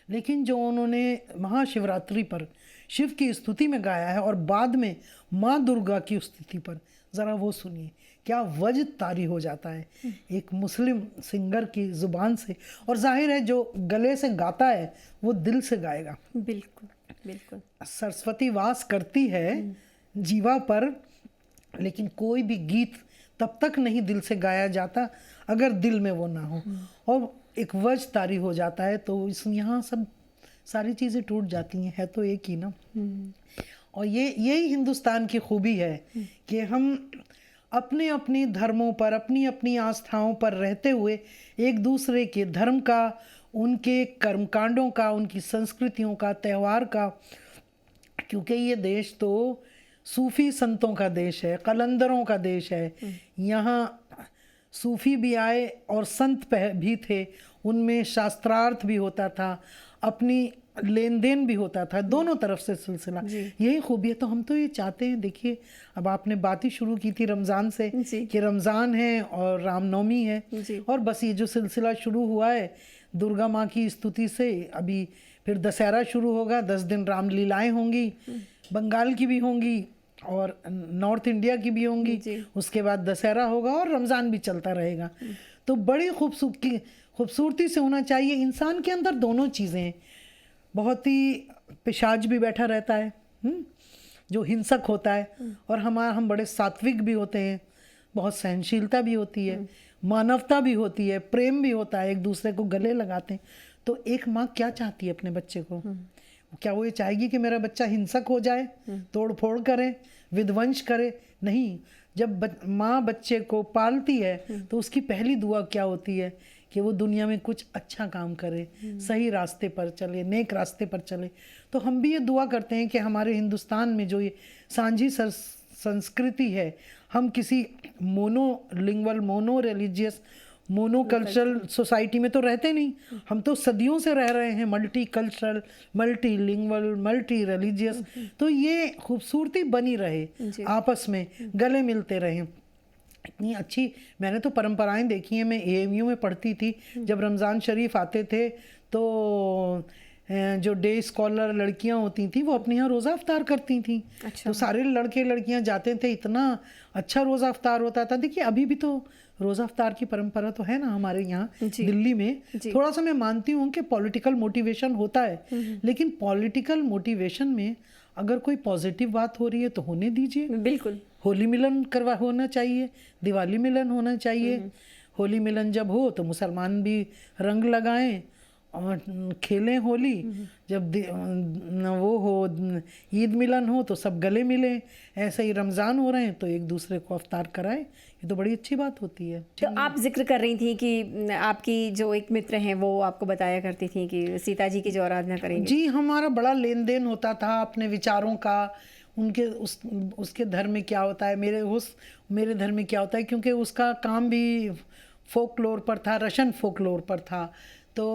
लेकिन जो उन्होंने महाशिवरात्रि पर शिव की स्तुति में गाया है और बाद में माँ दुर्गा की स्तुति पर, ज़रा वो सुनिए, क्या वजद तारी हो जाता है एक मुस्लिम सिंगर की ज़ुबान से। और जाहिर है जो गले से गाता है वो दिल से गाएगा। बिल्कुल। बिल्कुल। सरस्वती वास करती है जीवा पर, लेकिन कोई भी गीत तब तक नहीं दिल से गाया जाता अगर दिल में वो ना हो, और एक वज तारी हो जाता है तो इस यहाँ सब सारी चीज़ें टूट जाती हैं। है तो एक ही ना। और यही हिंदुस्तान की खूबी है कि हम अपने अपने धर्मों पर, अपनी अपनी आस्थाओं पर रहते हुए एक दूसरे के धर्म का, उनके कर्मकांडों का, उनकी संस्कृतियों का, त्यौहार का, क्योंकि ये देश तो सूफी संतों का देश है, कलंदरों का देश है। यहाँ सूफी भी आए और संत भी थे, उनमें शास्त्रार्थ भी होता था, अपनी लेन देन भी होता था, दोनों तरफ से सिलसिला। यही खूबी है। तो हम तो ये चाहते हैं, देखिए अब आपने बात ही शुरू की थी रमज़ान से कि रमज़ान है और रामनवमी है, और बस ये जो सिलसिला शुरू हुआ है दुर्गा माँ की स्तुति से, अभी फिर दशहरा शुरू होगा, 10 दिन रामलीलाएं होंगी, बंगाल की भी होंगी और नॉर्थ इंडिया की भी होंगी, उसके बाद दशहरा होगा और रमज़ान भी चलता रहेगा। तो बड़ी खूबसूरती से होना चाहिए। इंसान के अंदर दोनों चीज़ें, बहुत ही पिशाच भी बैठा रहता है जो हिंसक होता है, और हम बड़े सात्विक भी होते हैं, बहुत सहनशीलता भी होती है, मानवता भी होती है, प्रेम भी होता है, एक दूसरे को गले लगाते हैं। तो एक माँ क्या चाहती है अपने बच्चे को? क्या वो ये चाहेगी कि मेरा बच्चा हिंसक हो जाए, तोड़ फोड़ करे, विध्वंस करे? नहीं। जब माँ बच्चे को पालती है तो उसकी पहली दुआ क्या होती है कि वो दुनिया में कुछ अच्छा काम करे, सही रास्ते पर चले, नेक रास्ते पर चले। तो हम भी ये दुआ करते हैं कि हमारे हिंदुस्तान में जो ये सांझी संस्कृति है, हम किसी monolingual, mono religious, mono cultural society में तो रहते नहीं, हम तो सदियों से रह रहे हैं multi cultural, multi lingual, multi religious. तो ये खूबसूरती बनी रहे, आपस में गले मिलते रहें। इतनी अच्छी मैंने तो परंपराएं देखी हैं। मैं AMU में पढ़ती थी, जब रमज़ान शरीफ आते थे तो जो डे स्कॉलर लड़कियां होती थी वो अपने यहाँ रोज़ा अफ्तार करती थी। अच्छा। तो सारे लड़के लड़कियां जाते थे, इतना अच्छा रोज़ा अफ्तार होता था। देखिए अभी भी तो रोज़ा अफ्तार की परंपरा तो है ना हमारे यहाँ दिल्ली में। थोड़ा सा मैं मानती हूँ कि पॉलिटिकल मोटिवेशन होता है, लेकिन पॉलिटिकल मोटिवेशन में अगर कोई पॉजिटिव बात हो रही है तो होने दीजिए। बिल्कुल। होली मिलन होना चाहिए, दिवाली मिलन होना चाहिए। होली मिलन जब हो तो मुसलमान भी रंग लगाएं और खेलें होली। जब वो हो ईद मिलन हो तो सब गले मिलें। ऐसे ही रमज़ान हो रहे हैं तो एक दूसरे को अफ्तार कराएं, ये तो बड़ी अच्छी बात होती है। तो आप जिक्र कर रही थी कि आपकी जो एक मित्र हैं वो आपको बताया करती थी कि सीता जी की जो आराधना करेंगे। जी, हमारा बड़ा लेन देन होता था अपने विचारों का, उनके उसके धर्म में क्या होता है, मेरे धर्म में क्या होता है, क्योंकि उसका काम भी फोकलोर पर था, रशियन फोकलोर पर था। तो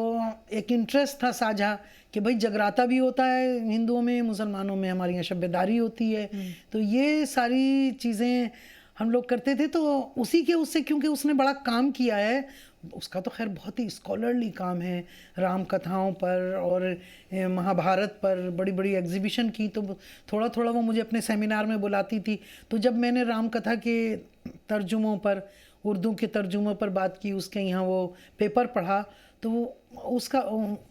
एक इंटरेस्ट था साझा कि भाई जगराता भी होता है हिंदुओं में, मुसलमानों में हमारे यहाँ शब्बेदारी होती है। तो ये सारी चीज़ें हम लोग करते थे। तो उसी के उससे, क्योंकि उसने बड़ा काम किया है, उसका तो खैर बहुत ही स्कॉलरली काम है, राम कथाओं पर और महाभारत पर बड़ी बड़ी एग्जीबिशन की। तो थोड़ा थोड़ा वो मुझे अपने सेमिनार में बुलाती थी। तो जब मैंने राम कथा के तर्जुमों पर, उर्दू के तर्जुमों पर बात की, उसके यहाँ वो पेपर पढ़ा, तो उसका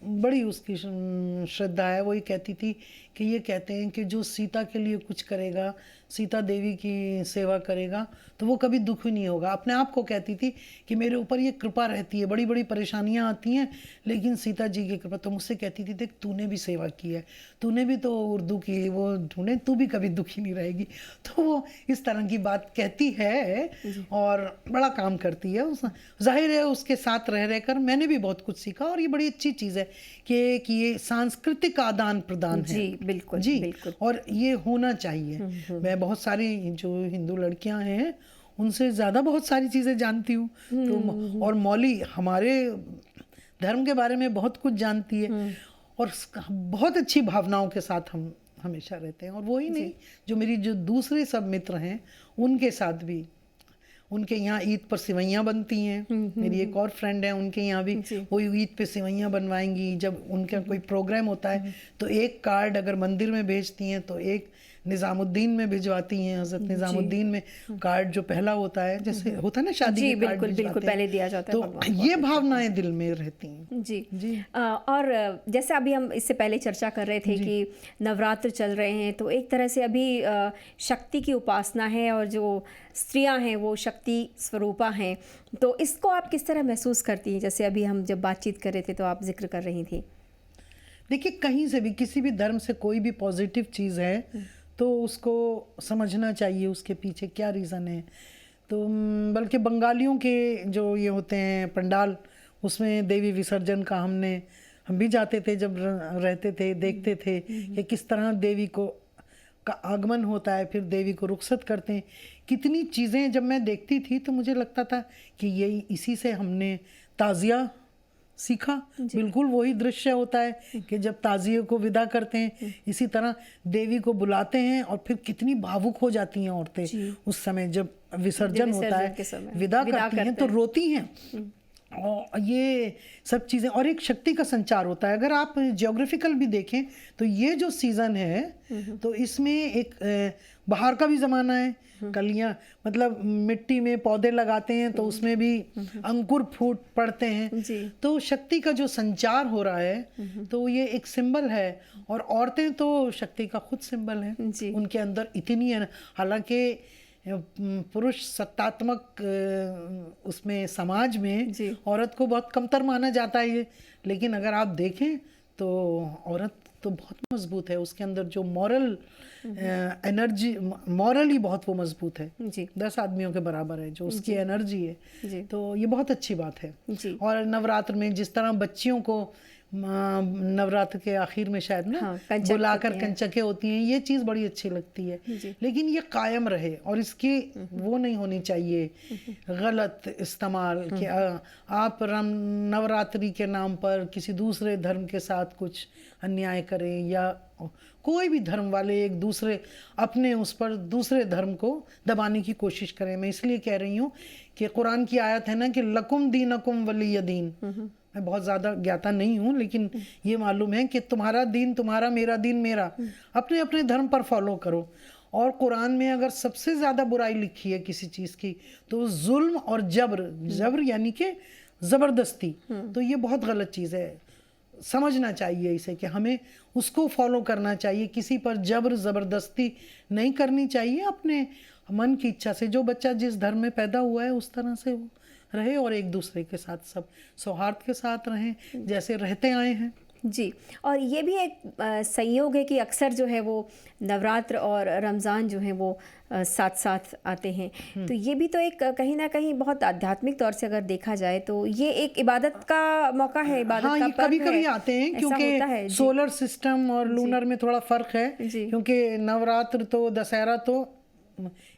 बड़ी उसकी श्रद्धा है। वो ये कहती थी कि ये कहते हैं कि जो सीता के लिए कुछ करेगा, सीता देवी की सेवा करेगा, तो वो कभी दुखी नहीं होगा। अपने आप को कहती थी कि मेरे ऊपर ये कृपा रहती है, बड़ी बड़ी परेशानियां आती हैं लेकिन सीता जी की कृपा। तो मुझसे कहती थी देख तूने भी सेवा की है, तूने भी तो उर्दू की वो ढूंढे, तू भी कभी दुखी नहीं रहेगी। तो वो इस तरह की बात कहती है और बड़ा काम करती है। जाहिर है उसके साथ रह रहकर मैंने भी बहुत कुछ सीखा, और ये बड़ी अच्छी चीज़ है कि ये सांस्कृतिक आदान प्रदान है। जी बिल्कुल जी बिल्कुल। और ये होना चाहिए। मैं बहुत सारी जो हिंदू लड़कियां हैं उनसे ज़्यादा बहुत सारी चीज़ें जानती हूँ। तो और मौली हमारे धर्म के बारे में बहुत कुछ जानती है, और बहुत अच्छी भावनाओं के साथ हम हमेशा रहते हैं। और वो ही नहीं, जो मेरी जो दूसरे सब मित्र हैं उनके साथ भी, उनके यहाँ ईद पर सिवैयाँ बनती हैं। मेरी एक और फ्रेंड है, उनके यहाँ भी वो ईद पे सिवैयाँ बनवाएंगी। जब उनका कोई प्रोग्राम होता है तो एक कार्ड अगर मंदिर में भेजती हैं तो एक निजामुद्दीन में भिजवाती हैं। हजरत निजामुद्दीन में कार्ड जो पहला होता है, जैसे होता है ना शादी जी के कार्ड बिल्कुल बिल्कुल, भिजवाते हैं, पहले दिया जाता है तो भगवान ये भावनाएं दिल में रहती हैं। जी जी। और जैसे अभी हम इससे पहले चर्चा कर रहे थे कि नवरात्र चल रहे हैं, तो एक तरह से अभी शक्ति की उपासना है और जो स्त्रियां हैं वो शक्ति स्वरूपा हैं, तो इसको आप किस तरह महसूस करती हैं? जैसे अभी हम जब बातचीत कर रहे थे तो आप जिक्र कर रही थी। देखिए, कहीं से भी किसी भी धर्म से कोई भी पॉजिटिव चीज़ है तो उसको समझना चाहिए उसके पीछे क्या रीज़न है। तो बल्कि बंगालियों के जो ये होते हैं पंडाल, उसमें देवी विसर्जन का हम भी जाते थे जब रहते थे, देखते थे कि किस तरह देवी का आगमन होता है, फिर देवी को रुखसत करते हैं। कितनी चीज़ें जब मैं देखती थी तो मुझे लगता था कि यही इसी से हमने ताज़िया सीखा। बिल्कुल वही दृश्य होता है कि जब ताज़िए को विदा करते हैं, इसी तरह देवी को बुलाते हैं और फिर कितनी भावुक हो जाती हैं औरतें उस समय जब विसर्जन होता है, विदा करती हैं तो रोती हैं। और ये सब चीज़ें, और एक शक्ति का संचार होता है। अगर आप जियोग्राफिकल भी देखें तो ये जो सीज़न है तो इसमें एक बाहर का भी ज़माना है, कलियां मतलब मिट्टी में पौधे लगाते हैं तो उसमें भी अंकुर फूट पड़ते हैं, तो शक्ति का जो संचार हो रहा है तो ये एक सिंबल है। और औरतें तो शक्ति का खुद सिंबल है, उनके अंदर इतनी है। हालांकि पुरुष सत्तात्मक उसमें समाज में औरत को बहुत कमतर माना जाता है, लेकिन अगर आप देखें तो औरत तो बहुत मजबूत है। उसके अंदर जो मॉरल एनर्जी, मॉरली बहुत वो मजबूत है, 10 आदमियों के बराबर है जो उसकी एनर्जी है। तो ये बहुत अच्छी बात है। और नवरात्र में जिस तरह बच्चियों को नवरात्र के आखिर में शायद ना बुलाकर कंचके होती हैं, ये चीज़ बड़ी अच्छी लगती है। लेकिन ये कायम रहे और इसकी वो नहीं होनी चाहिए गलत इस्तेमाल कि आप नवरात्रि के नाम पर किसी दूसरे धर्म के साथ कुछ अन्याय करें, या कोई भी धर्म वाले एक दूसरे अपने उस पर दूसरे धर्म को दबाने की कोशिश करें। मैं इसलिए कह रही हूँ कि कुरान की आयत है ना कि लकुम दीनकुम वलिय दीन। मैं बहुत ज़्यादा ज्ञाता नहीं हूँ, लेकिन ये मालूम है कि तुम्हारा दीन तुम्हारा, मेरा दीन मेरा, अपने अपने धर्म पर फॉलो करो। और कुरान में अगर सबसे ज़्यादा बुराई लिखी है किसी चीज़ की तो जुल्म और जबर यानी कि ज़बरदस्ती, तो ये बहुत गलत चीज़ है। समझना चाहिए इसे कि हमें उसको फॉलो करना चाहिए, किसी पर जबर ज़बरदस्ती नहीं करनी चाहिए। अपने मन की इच्छा से जो बच्चा जिस धर्म में पैदा हुआ है उस तरह से वो रहे और एक दूसरे के साथ सब सौहार्द के साथ रहें जैसे रहते आए हैं। जी, और ये भी एक संयोग है कि अक्सर जो है वो नवरात्र और रमज़ान जो है वो साथ साथ आते हैं, तो ये भी तो एक कहीं ना कहीं बहुत आध्यात्मिक तौर से अगर देखा जाए तो ये एक इबादत का मौका है, इबादत का पर्व कभी कभी आते हैं क्योंकि सोलर सिस्टम और लूनर में थोड़ा फर्क है, क्योंकि नवरात्र तो दशहरा तो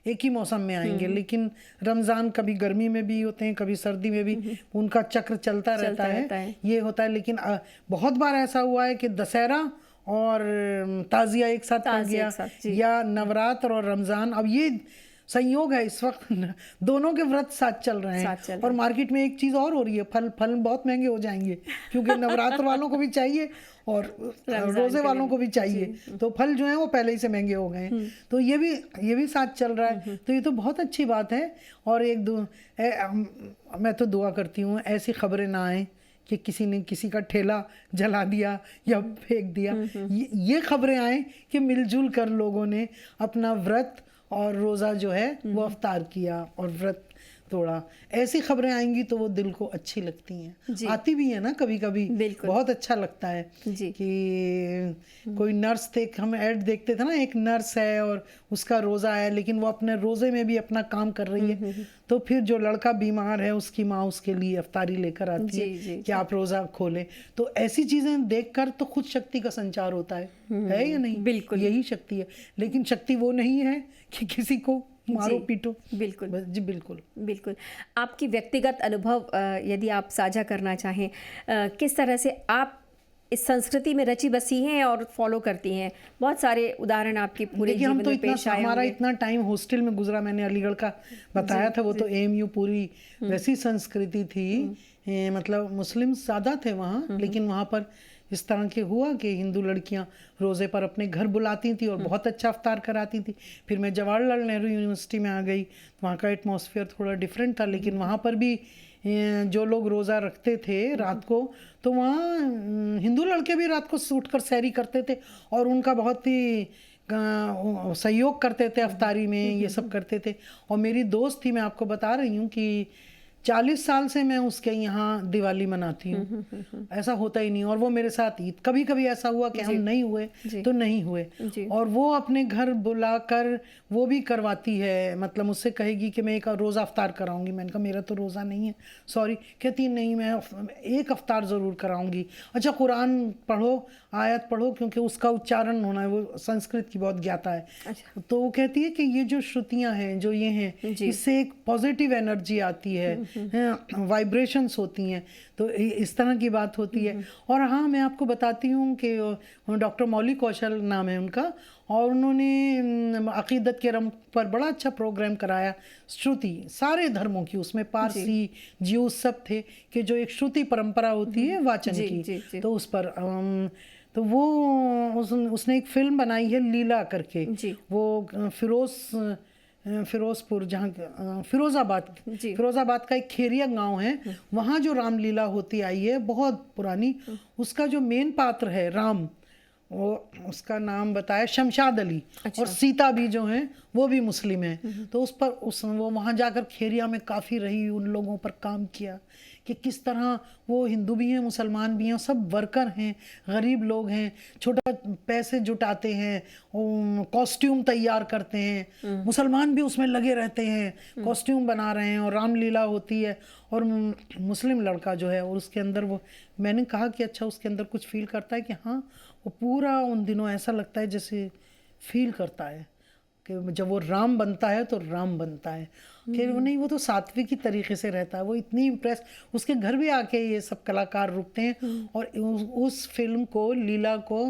एक ही मौसम में आएंगे, लेकिन रमज़ान कभी गर्मी में भी होते हैं कभी सर्दी में भी, उनका चक्र चलता रहता है। ये होता है। लेकिन बहुत बार ऐसा हुआ है कि दशहरा और ताज़िया एक साथ पड़ गया, या नवरात्र और रमज़ान। अब ये संयोग है इस वक्त दोनों के व्रत साथ चल रहे हैं। और मार्केट में एक चीज़ और हो रही है, फल बहुत महंगे हो जाएंगे क्योंकि नवरात्र वालों को भी चाहिए और रोज़े वालों को भी चाहिए, तो फल जो है वो पहले ही से महंगे हो गए हैं। तो ये भी साथ चल रहा है, तो ये तो बहुत अच्छी बात है। और मैं तो दुआ करती हूँ ऐसी खबरें ना आए कि किसी ने किसी का ठेला जला दिया या फेंक दिया। ये खबरें आए कि मिलजुल कर लोगों ने अपना व्रत और रोज़ा जो है वो अफ्तार किया और व्रत तोड़ा। ऐसी खबरें आएंगी तो वो दिल को अच्छी लगती हैं, आती भी है ना कभी कभी, बहुत अच्छा लगता है कि कोई नर्स थे, हम ऐड देखते थे ना, एक नर्स है और उसका रोज़ा है लेकिन वो अपने रोज़े में भी अपना काम कर रही है, तो फिर जो लड़का बीमार है उसकी माँ उसके लिए अफ्तारी लेकर आती है कि आप रोज़ा खोलें। तो ऐसी चीज़ें देखकर तो खुद शक्ति का संचार होता है या नहीं? बिल्कुल, यही शक्ति है। लेकिन शक्ति वो नहीं है कि किसी को मारो पीटो। बिल्कुल जी, बिल्कुल। आपकी व्यक्तिगत अनुभव यदि आप साझा करना चाहें, किस तरह से आप इस संस्कृति में रची बसी हैं और फॉलो करती हैं? बहुत सारे उदाहरण आपके पूरे जीवन में पेश आए। हमारा इतना टाइम हॉस्टल में गुजरा, मैंने अलीगढ़ का बताया था, वो तो AMU पूरी वैसी संस्कृति थी, मतलब मुस्लिम ज़्यादा थे वहाँ, लेकिन वहाँ पर इस तरह के हुआ कि हिंदू लड़कियां रोज़े पर अपने घर बुलाती थी और बहुत अच्छा अफ्तार कराती थी। फिर मैं जवाहरलाल नेहरू यूनिवर्सिटी में आ गई, वहाँ का एटमॉस्फेयर थोड़ा डिफरेंट था, लेकिन वहाँ पर भी जो लोग रोज़ा रखते थे रात को, तो वहाँ हिंदू लड़के भी रात को उठकर सैरी करते थे और उनका बहुत ही सहयोग करते थे, अफ्तारी में ये सब करते थे। और मेरी दोस्त थी, मैं आपको बता रही हूँ कि 40 साल से मैं उसके यहाँ दिवाली मनाती हूँ, ऐसा होता ही नहीं। और वो मेरे साथ ईद, कभी कभी ऐसा हुआ कि हम नहीं हुए तो नहीं हुए, और वो अपने घर बुलाकर वो भी करवाती है, मतलब मुझसे कहेगी कि मैं एक रोज़ा अफ्तार कराऊंगी। मैंने कहा मेरा तो रोज़ा नहीं है, सॉरी। कहती नहीं, मैं एक अफ्तार ज़रूर कराऊंगी। अच्छा, कुरान पढ़ो, आयत पढ़ो, क्योंकि उसका उच्चारण होना है, वो संस्कृत की बहुत ज्ञाता है। अच्छा। तो वो कहती है कि ये जो श्रुतियाँ हैं, जो ये हैं, इससे एक पॉजिटिव एनर्जी आती है, वाइब्रेशंस होती हैं, तो इस तरह की बात होती है। और हाँ, मैं आपको बताती हूँ कि डॉक्टर मौली कौशल नाम है उनका, और उन्होंने अकीदत के रंग पर बड़ा अच्छा प्रोग्राम कराया, श्रुति सारे धर्मों की, उसमें पारसी ज्यूज सब थे, कि जो एक श्रुति परंपरा होती है वाचन की, तो उस पर तो वो उसने एक फिल्म बनाई है लीला करके, वो फिरोजपुर, जहाँ फिरोजाबाद का एक खेरिया गांव है, वहाँ जो रामलीला होती आई है बहुत पुरानी, उसका जो मेन पात्र है राम, वो उसका नाम बताया शमशाद अली। अच्छा। और सीता भी जो हैं वो भी मुस्लिम हैं। तो उस पर वो वहाँ जाकर खेरिया में काफ़ी रही, उन लोगों पर काम किया कि किस तरह वो हिंदू भी हैं, मुसलमान भी हैं, सब वर्कर हैं, गरीब लोग हैं, छोटा पैसे जुटाते हैं, कॉस्ट्यूम तैयार करते हैं, मुसलमान भी उसमें लगे रहते हैं, कॉस्ट्यूम बना रहे हैं, और रामलीला होती है। और मुस्लिम लड़का जो है, और उसके अंदर वो, मैंने कहा कि अच्छा उसके अंदर कुछ फील करता है, कि हाँ, वो पूरा उन दिनों ऐसा लगता है जैसे फील करता है कि जब वो राम बनता है तो राम बनता है, कि नहीं, वो तो सात्विकी तरीके से रहता है। वो इतनी इम्प्रेस, उसके घर भी आके ये सब कलाकार रुकते हैं। और उस फिल्म को, लीला को,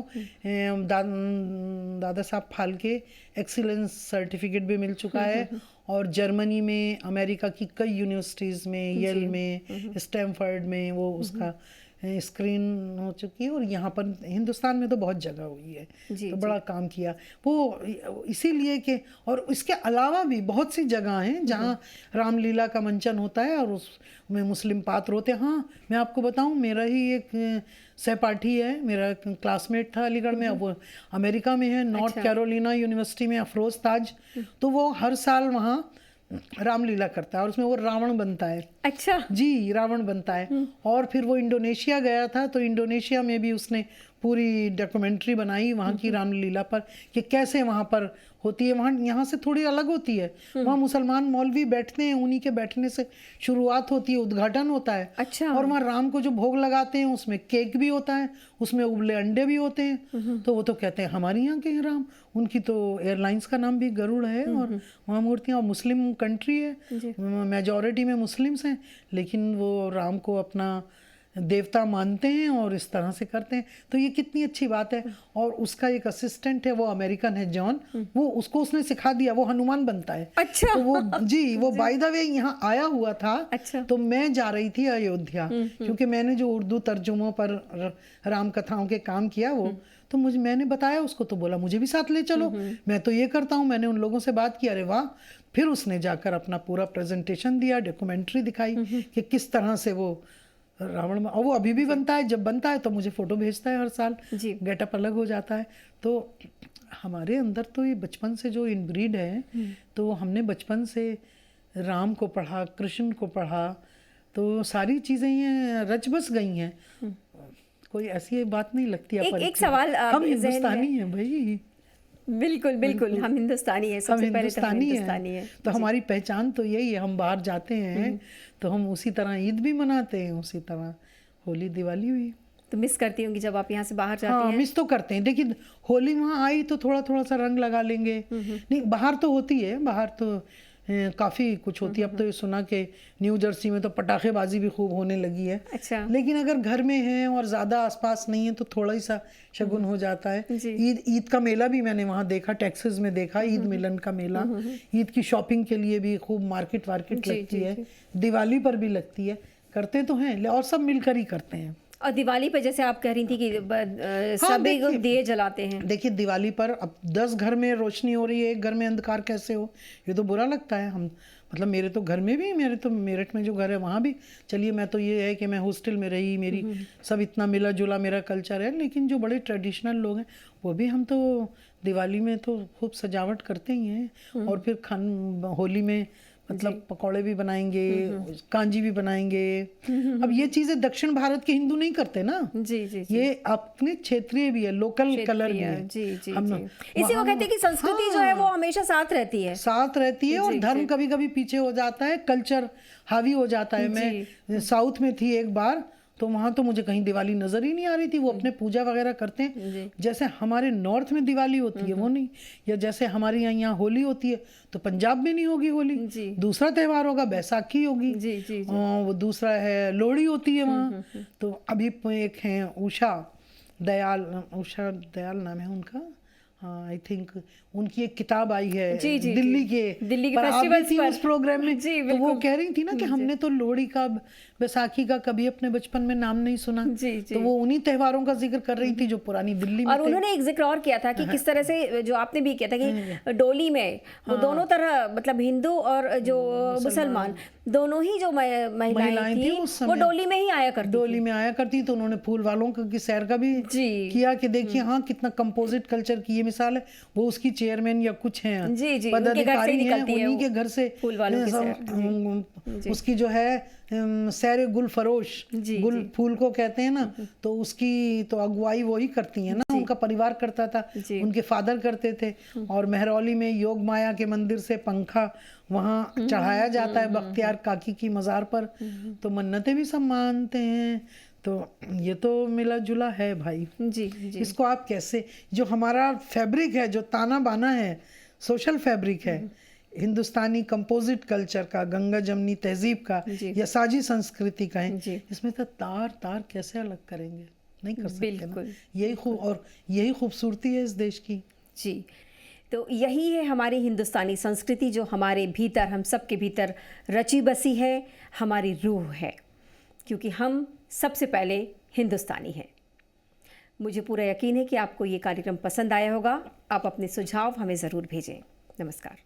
दादा साहब फाल्के एक्सीलेंस सर्टिफिकेट भी मिल चुका है, और जर्मनी में, अमेरिका की कई यूनिवर्सिटीज़ में, येल में, स्टैनफोर्ड में वो उसका स्क्रीन हो चुकी है, और यहाँ पर हिंदुस्तान में तो बहुत जगह हुई है, तो बड़ा काम किया वो, इसीलिए कि, और इसके अलावा भी बहुत सी जगह हैं जहाँ रामलीला का मंचन होता है और उसमें मुस्लिम पात्र होते हैं। हाँ, मैं आपको बताऊँ, मेरा ही एक सहपाठी है, मेरा क्लासमेट था अलीगढ़ में, अब वो अमेरिका में है, नॉर्थ कैरोलिना यूनिवर्सिटी में, अफरोज ताज। तो वो हर साल वहाँ रामलीला करता है, और उसमें वो रावण बनता है। अच्छा जी, रावण बनता है। और फिर वो इंडोनेशिया गया था, तो इंडोनेशिया में भी उसने पूरी डॉक्यूमेंट्री बनाई वहाँ की रामलीला पर, कि कैसे वहाँ पर होती है। वहाँ यहाँ से थोड़ी अलग होती है, वहाँ मुसलमान मौलवी बैठते हैं, उन्हीं के बैठने से शुरुआत होती है, उद्घाटन होता है। अच्छा। और वहाँ राम को जो भोग लगाते हैं, उसमें केक भी होता है, उसमें उबले अंडे भी होते हैं। तो वो तो कहते हैं हमारे यहाँ के हैं राम, उनकी तो एयरलाइंस का नाम भी गरुड़ है, और वहाँ मूर्तियाँ, और मुस्लिम कंट्री है, मेजॉरिटी में मुस्लिम्स हैं, लेकिन वो राम को अपना देवता मानते हैं और इस तरह से करते हैं। तो ये कितनी अच्छी बात है। और उसका एक असिस्टेंट है, वो अमेरिकन है, जॉन, वो उसको उसने सिखा दिया, वो हनुमान बनता है। अच्छा। तो वो जी, वो बाय द वे यहाँ आया हुआ था। अच्छा। तो मैं जा रही थी अयोध्या, क्योंकि मैंने जो उर्दू तर्जुमों पर राम कथाओं के काम किया, वो तो मैंने बताया उसको, तो बोला मुझे भी साथ ले चलो, मैं तो ये करता हूँ। मैंने उन लोगों से बात की, अरे वाह। फिर उसने जाकर अपना पूरा प्रेजेंटेशन दिया, डॉक्यूमेंट्री दिखाई कि किस तरह से वो रावण, और वो अभी भी बनता है, जब बनता है तो मुझे फोटो भेजता है हर साल, गेटअप अलग हो जाता है। तो हमारे अंदर तो ये बचपन से जो इनब्रीड है, तो हमने बचपन से राम को पढ़ा, कृष्ण को पढ़ा, तो सारी चीज़ें ये रच बस गई हैं। कोई ऐसी बात नहीं लगती। एक सवाल, हम हिंदुस्तानी हैं भाई, बिल्कुल बिल्कुल, हम हिंदुस्तानी हैं, सबसे पहले तो हम हिंदुस्तानी हैं। तो हमारी पहचान तो यही है। हम बाहर जाते हैं तो हम उसी तरह ईद भी मनाते हैं, उसी तरह होली दिवाली भी। तो मिस करती होंगी जब आप यहाँ से बाहर जाती हैं? मिस तो करते हैं। देखिए, होली वहाँ आई तो थोड़ा थोड़ा सा रंग लगा लेंगे, नहीं बाहर तो होती है, बाहर तो काफ़ी कुछ होती है। अब तो ये सुना कि न्यू जर्सी में तो पटाखेबाजी भी खूब होने लगी है। अच्छा। लेकिन अगर घर में है और ज़्यादा आसपास नहीं है तो थोड़ा ही सा शगुन हो जाता है। ईद का मेला भी मैंने वहाँ देखा, टेक्सास में देखा, ईद मिलन का मेला। ईद की शॉपिंग के लिए भी खूब मार्केट लगती है, दिवाली पर भी लगती है, करते तो हैं और सब मिलकर ही करते हैं। और दिवाली पे जैसे आप कह रही थी कि सभी देखिए, दिए जलाते हैं। देखिए दिवाली पर अब 10 घर में रोशनी हो रही है, एक घर में अंधकार कैसे हो, ये तो बुरा लगता है। हम मतलब मेरे तो घर में भी, मेरे तो मेरठ में जो घर है वहाँ भी, चलिए मैं तो ये है कि मैं हॉस्टल में रही, मेरी सब इतना मिला जुला मेरा कल्चर है, लेकिन जो बड़े ट्रेडिशनल लोग हैं वो भी, हम तो दिवाली में तो खूब सजावट करते ही हैं। और फिर होली में मतलब पकौड़े भी बनाएंगे, कांजी भी बनाएंगे। अब ये चीजें दक्षिण भारत के हिंदू नहीं करते ना। जी जी जी। ये अपने क्षेत्रीय भी है, लोकल कलर भी है। जी जी हम जी। इसी को कहते हैं कि संस्कृति जो है वो हमेशा साथ रहती है। साथ रहती है, और धर्म कभी कभी पीछे हो जाता है, कल्चर हावी हो जाता है। मैं साउथ में थी एक बार, तो वहां तो मुझे कहीं दिवाली नजर ही नहीं आ रही थी। वो अपने पूजा वगैरह करते हैं, जैसे हमारे नॉर्थ में दिवाली होती है वो नहीं, या जैसे हमारे यहाँ होली होती है तो पंजाब में नहीं होगी होली। दूसरा त्योहार होगा, बैसाखी होगी, जी जी। वो दूसरा है लोहड़ी होती है वहाँ। तो अभी एक है उषा दयाल नाम है उनका, हाँ आई थिंक, उनकी एक किताब आई है दिल्ली के पर आप भी थी उस प्रोग्राम में। तो वो कह रही थी ना कि हमने तो लोहड़ी का, बैसाखी का कभी अपने बचपन में नाम नहीं सुना। तो वो उन्हीं त्योहारों का जिक्र कर रही थी जो पुरानी दिल्ली में और उन्होंने एक जिक्र और किया था कि किस तरह से, जो आपने भी किया था कि डोली में वो दोनों तरह, मतलब हिंदू और जो मुसलमान दोनों ही जो महिलाएं थी वो डोली में ही आया करती तो उन्होंने फूल वालों की सैर का भी किया कि देखिए हाँ कितना कंपोजिट कल्चर की ये मिसाल है। वो उसकी चेयरमैन या कुछ हैं पदाधिकारी हैं, उन्हीं के घर से फूल वालों की उसकी जो है सैर गुल फरोश, गुल फूल को कहते हैं ना, तो उसकी तो अगुवाई वो ही करती है ना, उनका परिवार करता था, उनके फादर करते थे। और मेहरौली में योग माया के मंदिर से पंखा वहाँ चढ़ाया जाता है बख्तियार काकी की मज़ार पर, तो मन्नतें भी सब मानते हैं। तो ये तो मिला जुला है भाई। जी। इसको आप कैसे, जो हमारा फैब्रिक है, जो ताना बाना है, सोशल फैब्रिक है, हिंदुस्तानी कंपोजिट कल्चर का, गंगा जमनी तहजीब का या साजी संस्कृति का है, इसमें तो तार कैसे अलग करेंगे, नहीं कर सकते ना। यही खूबसूरती है इस देश की। जी, तो यही है हमारी हिंदुस्तानी संस्कृति, जो हमारे भीतर, हम सब के भीतर रची बसी है, हमारी रूह है, क्योंकि हम सबसे पहले हिंदुस्तानी हैं। मुझे पूरा यकीन है कि आपको ये कार्यक्रम पसंद आया होगा। आप अपने सुझाव हमें ज़रूर भेजें। नमस्कार।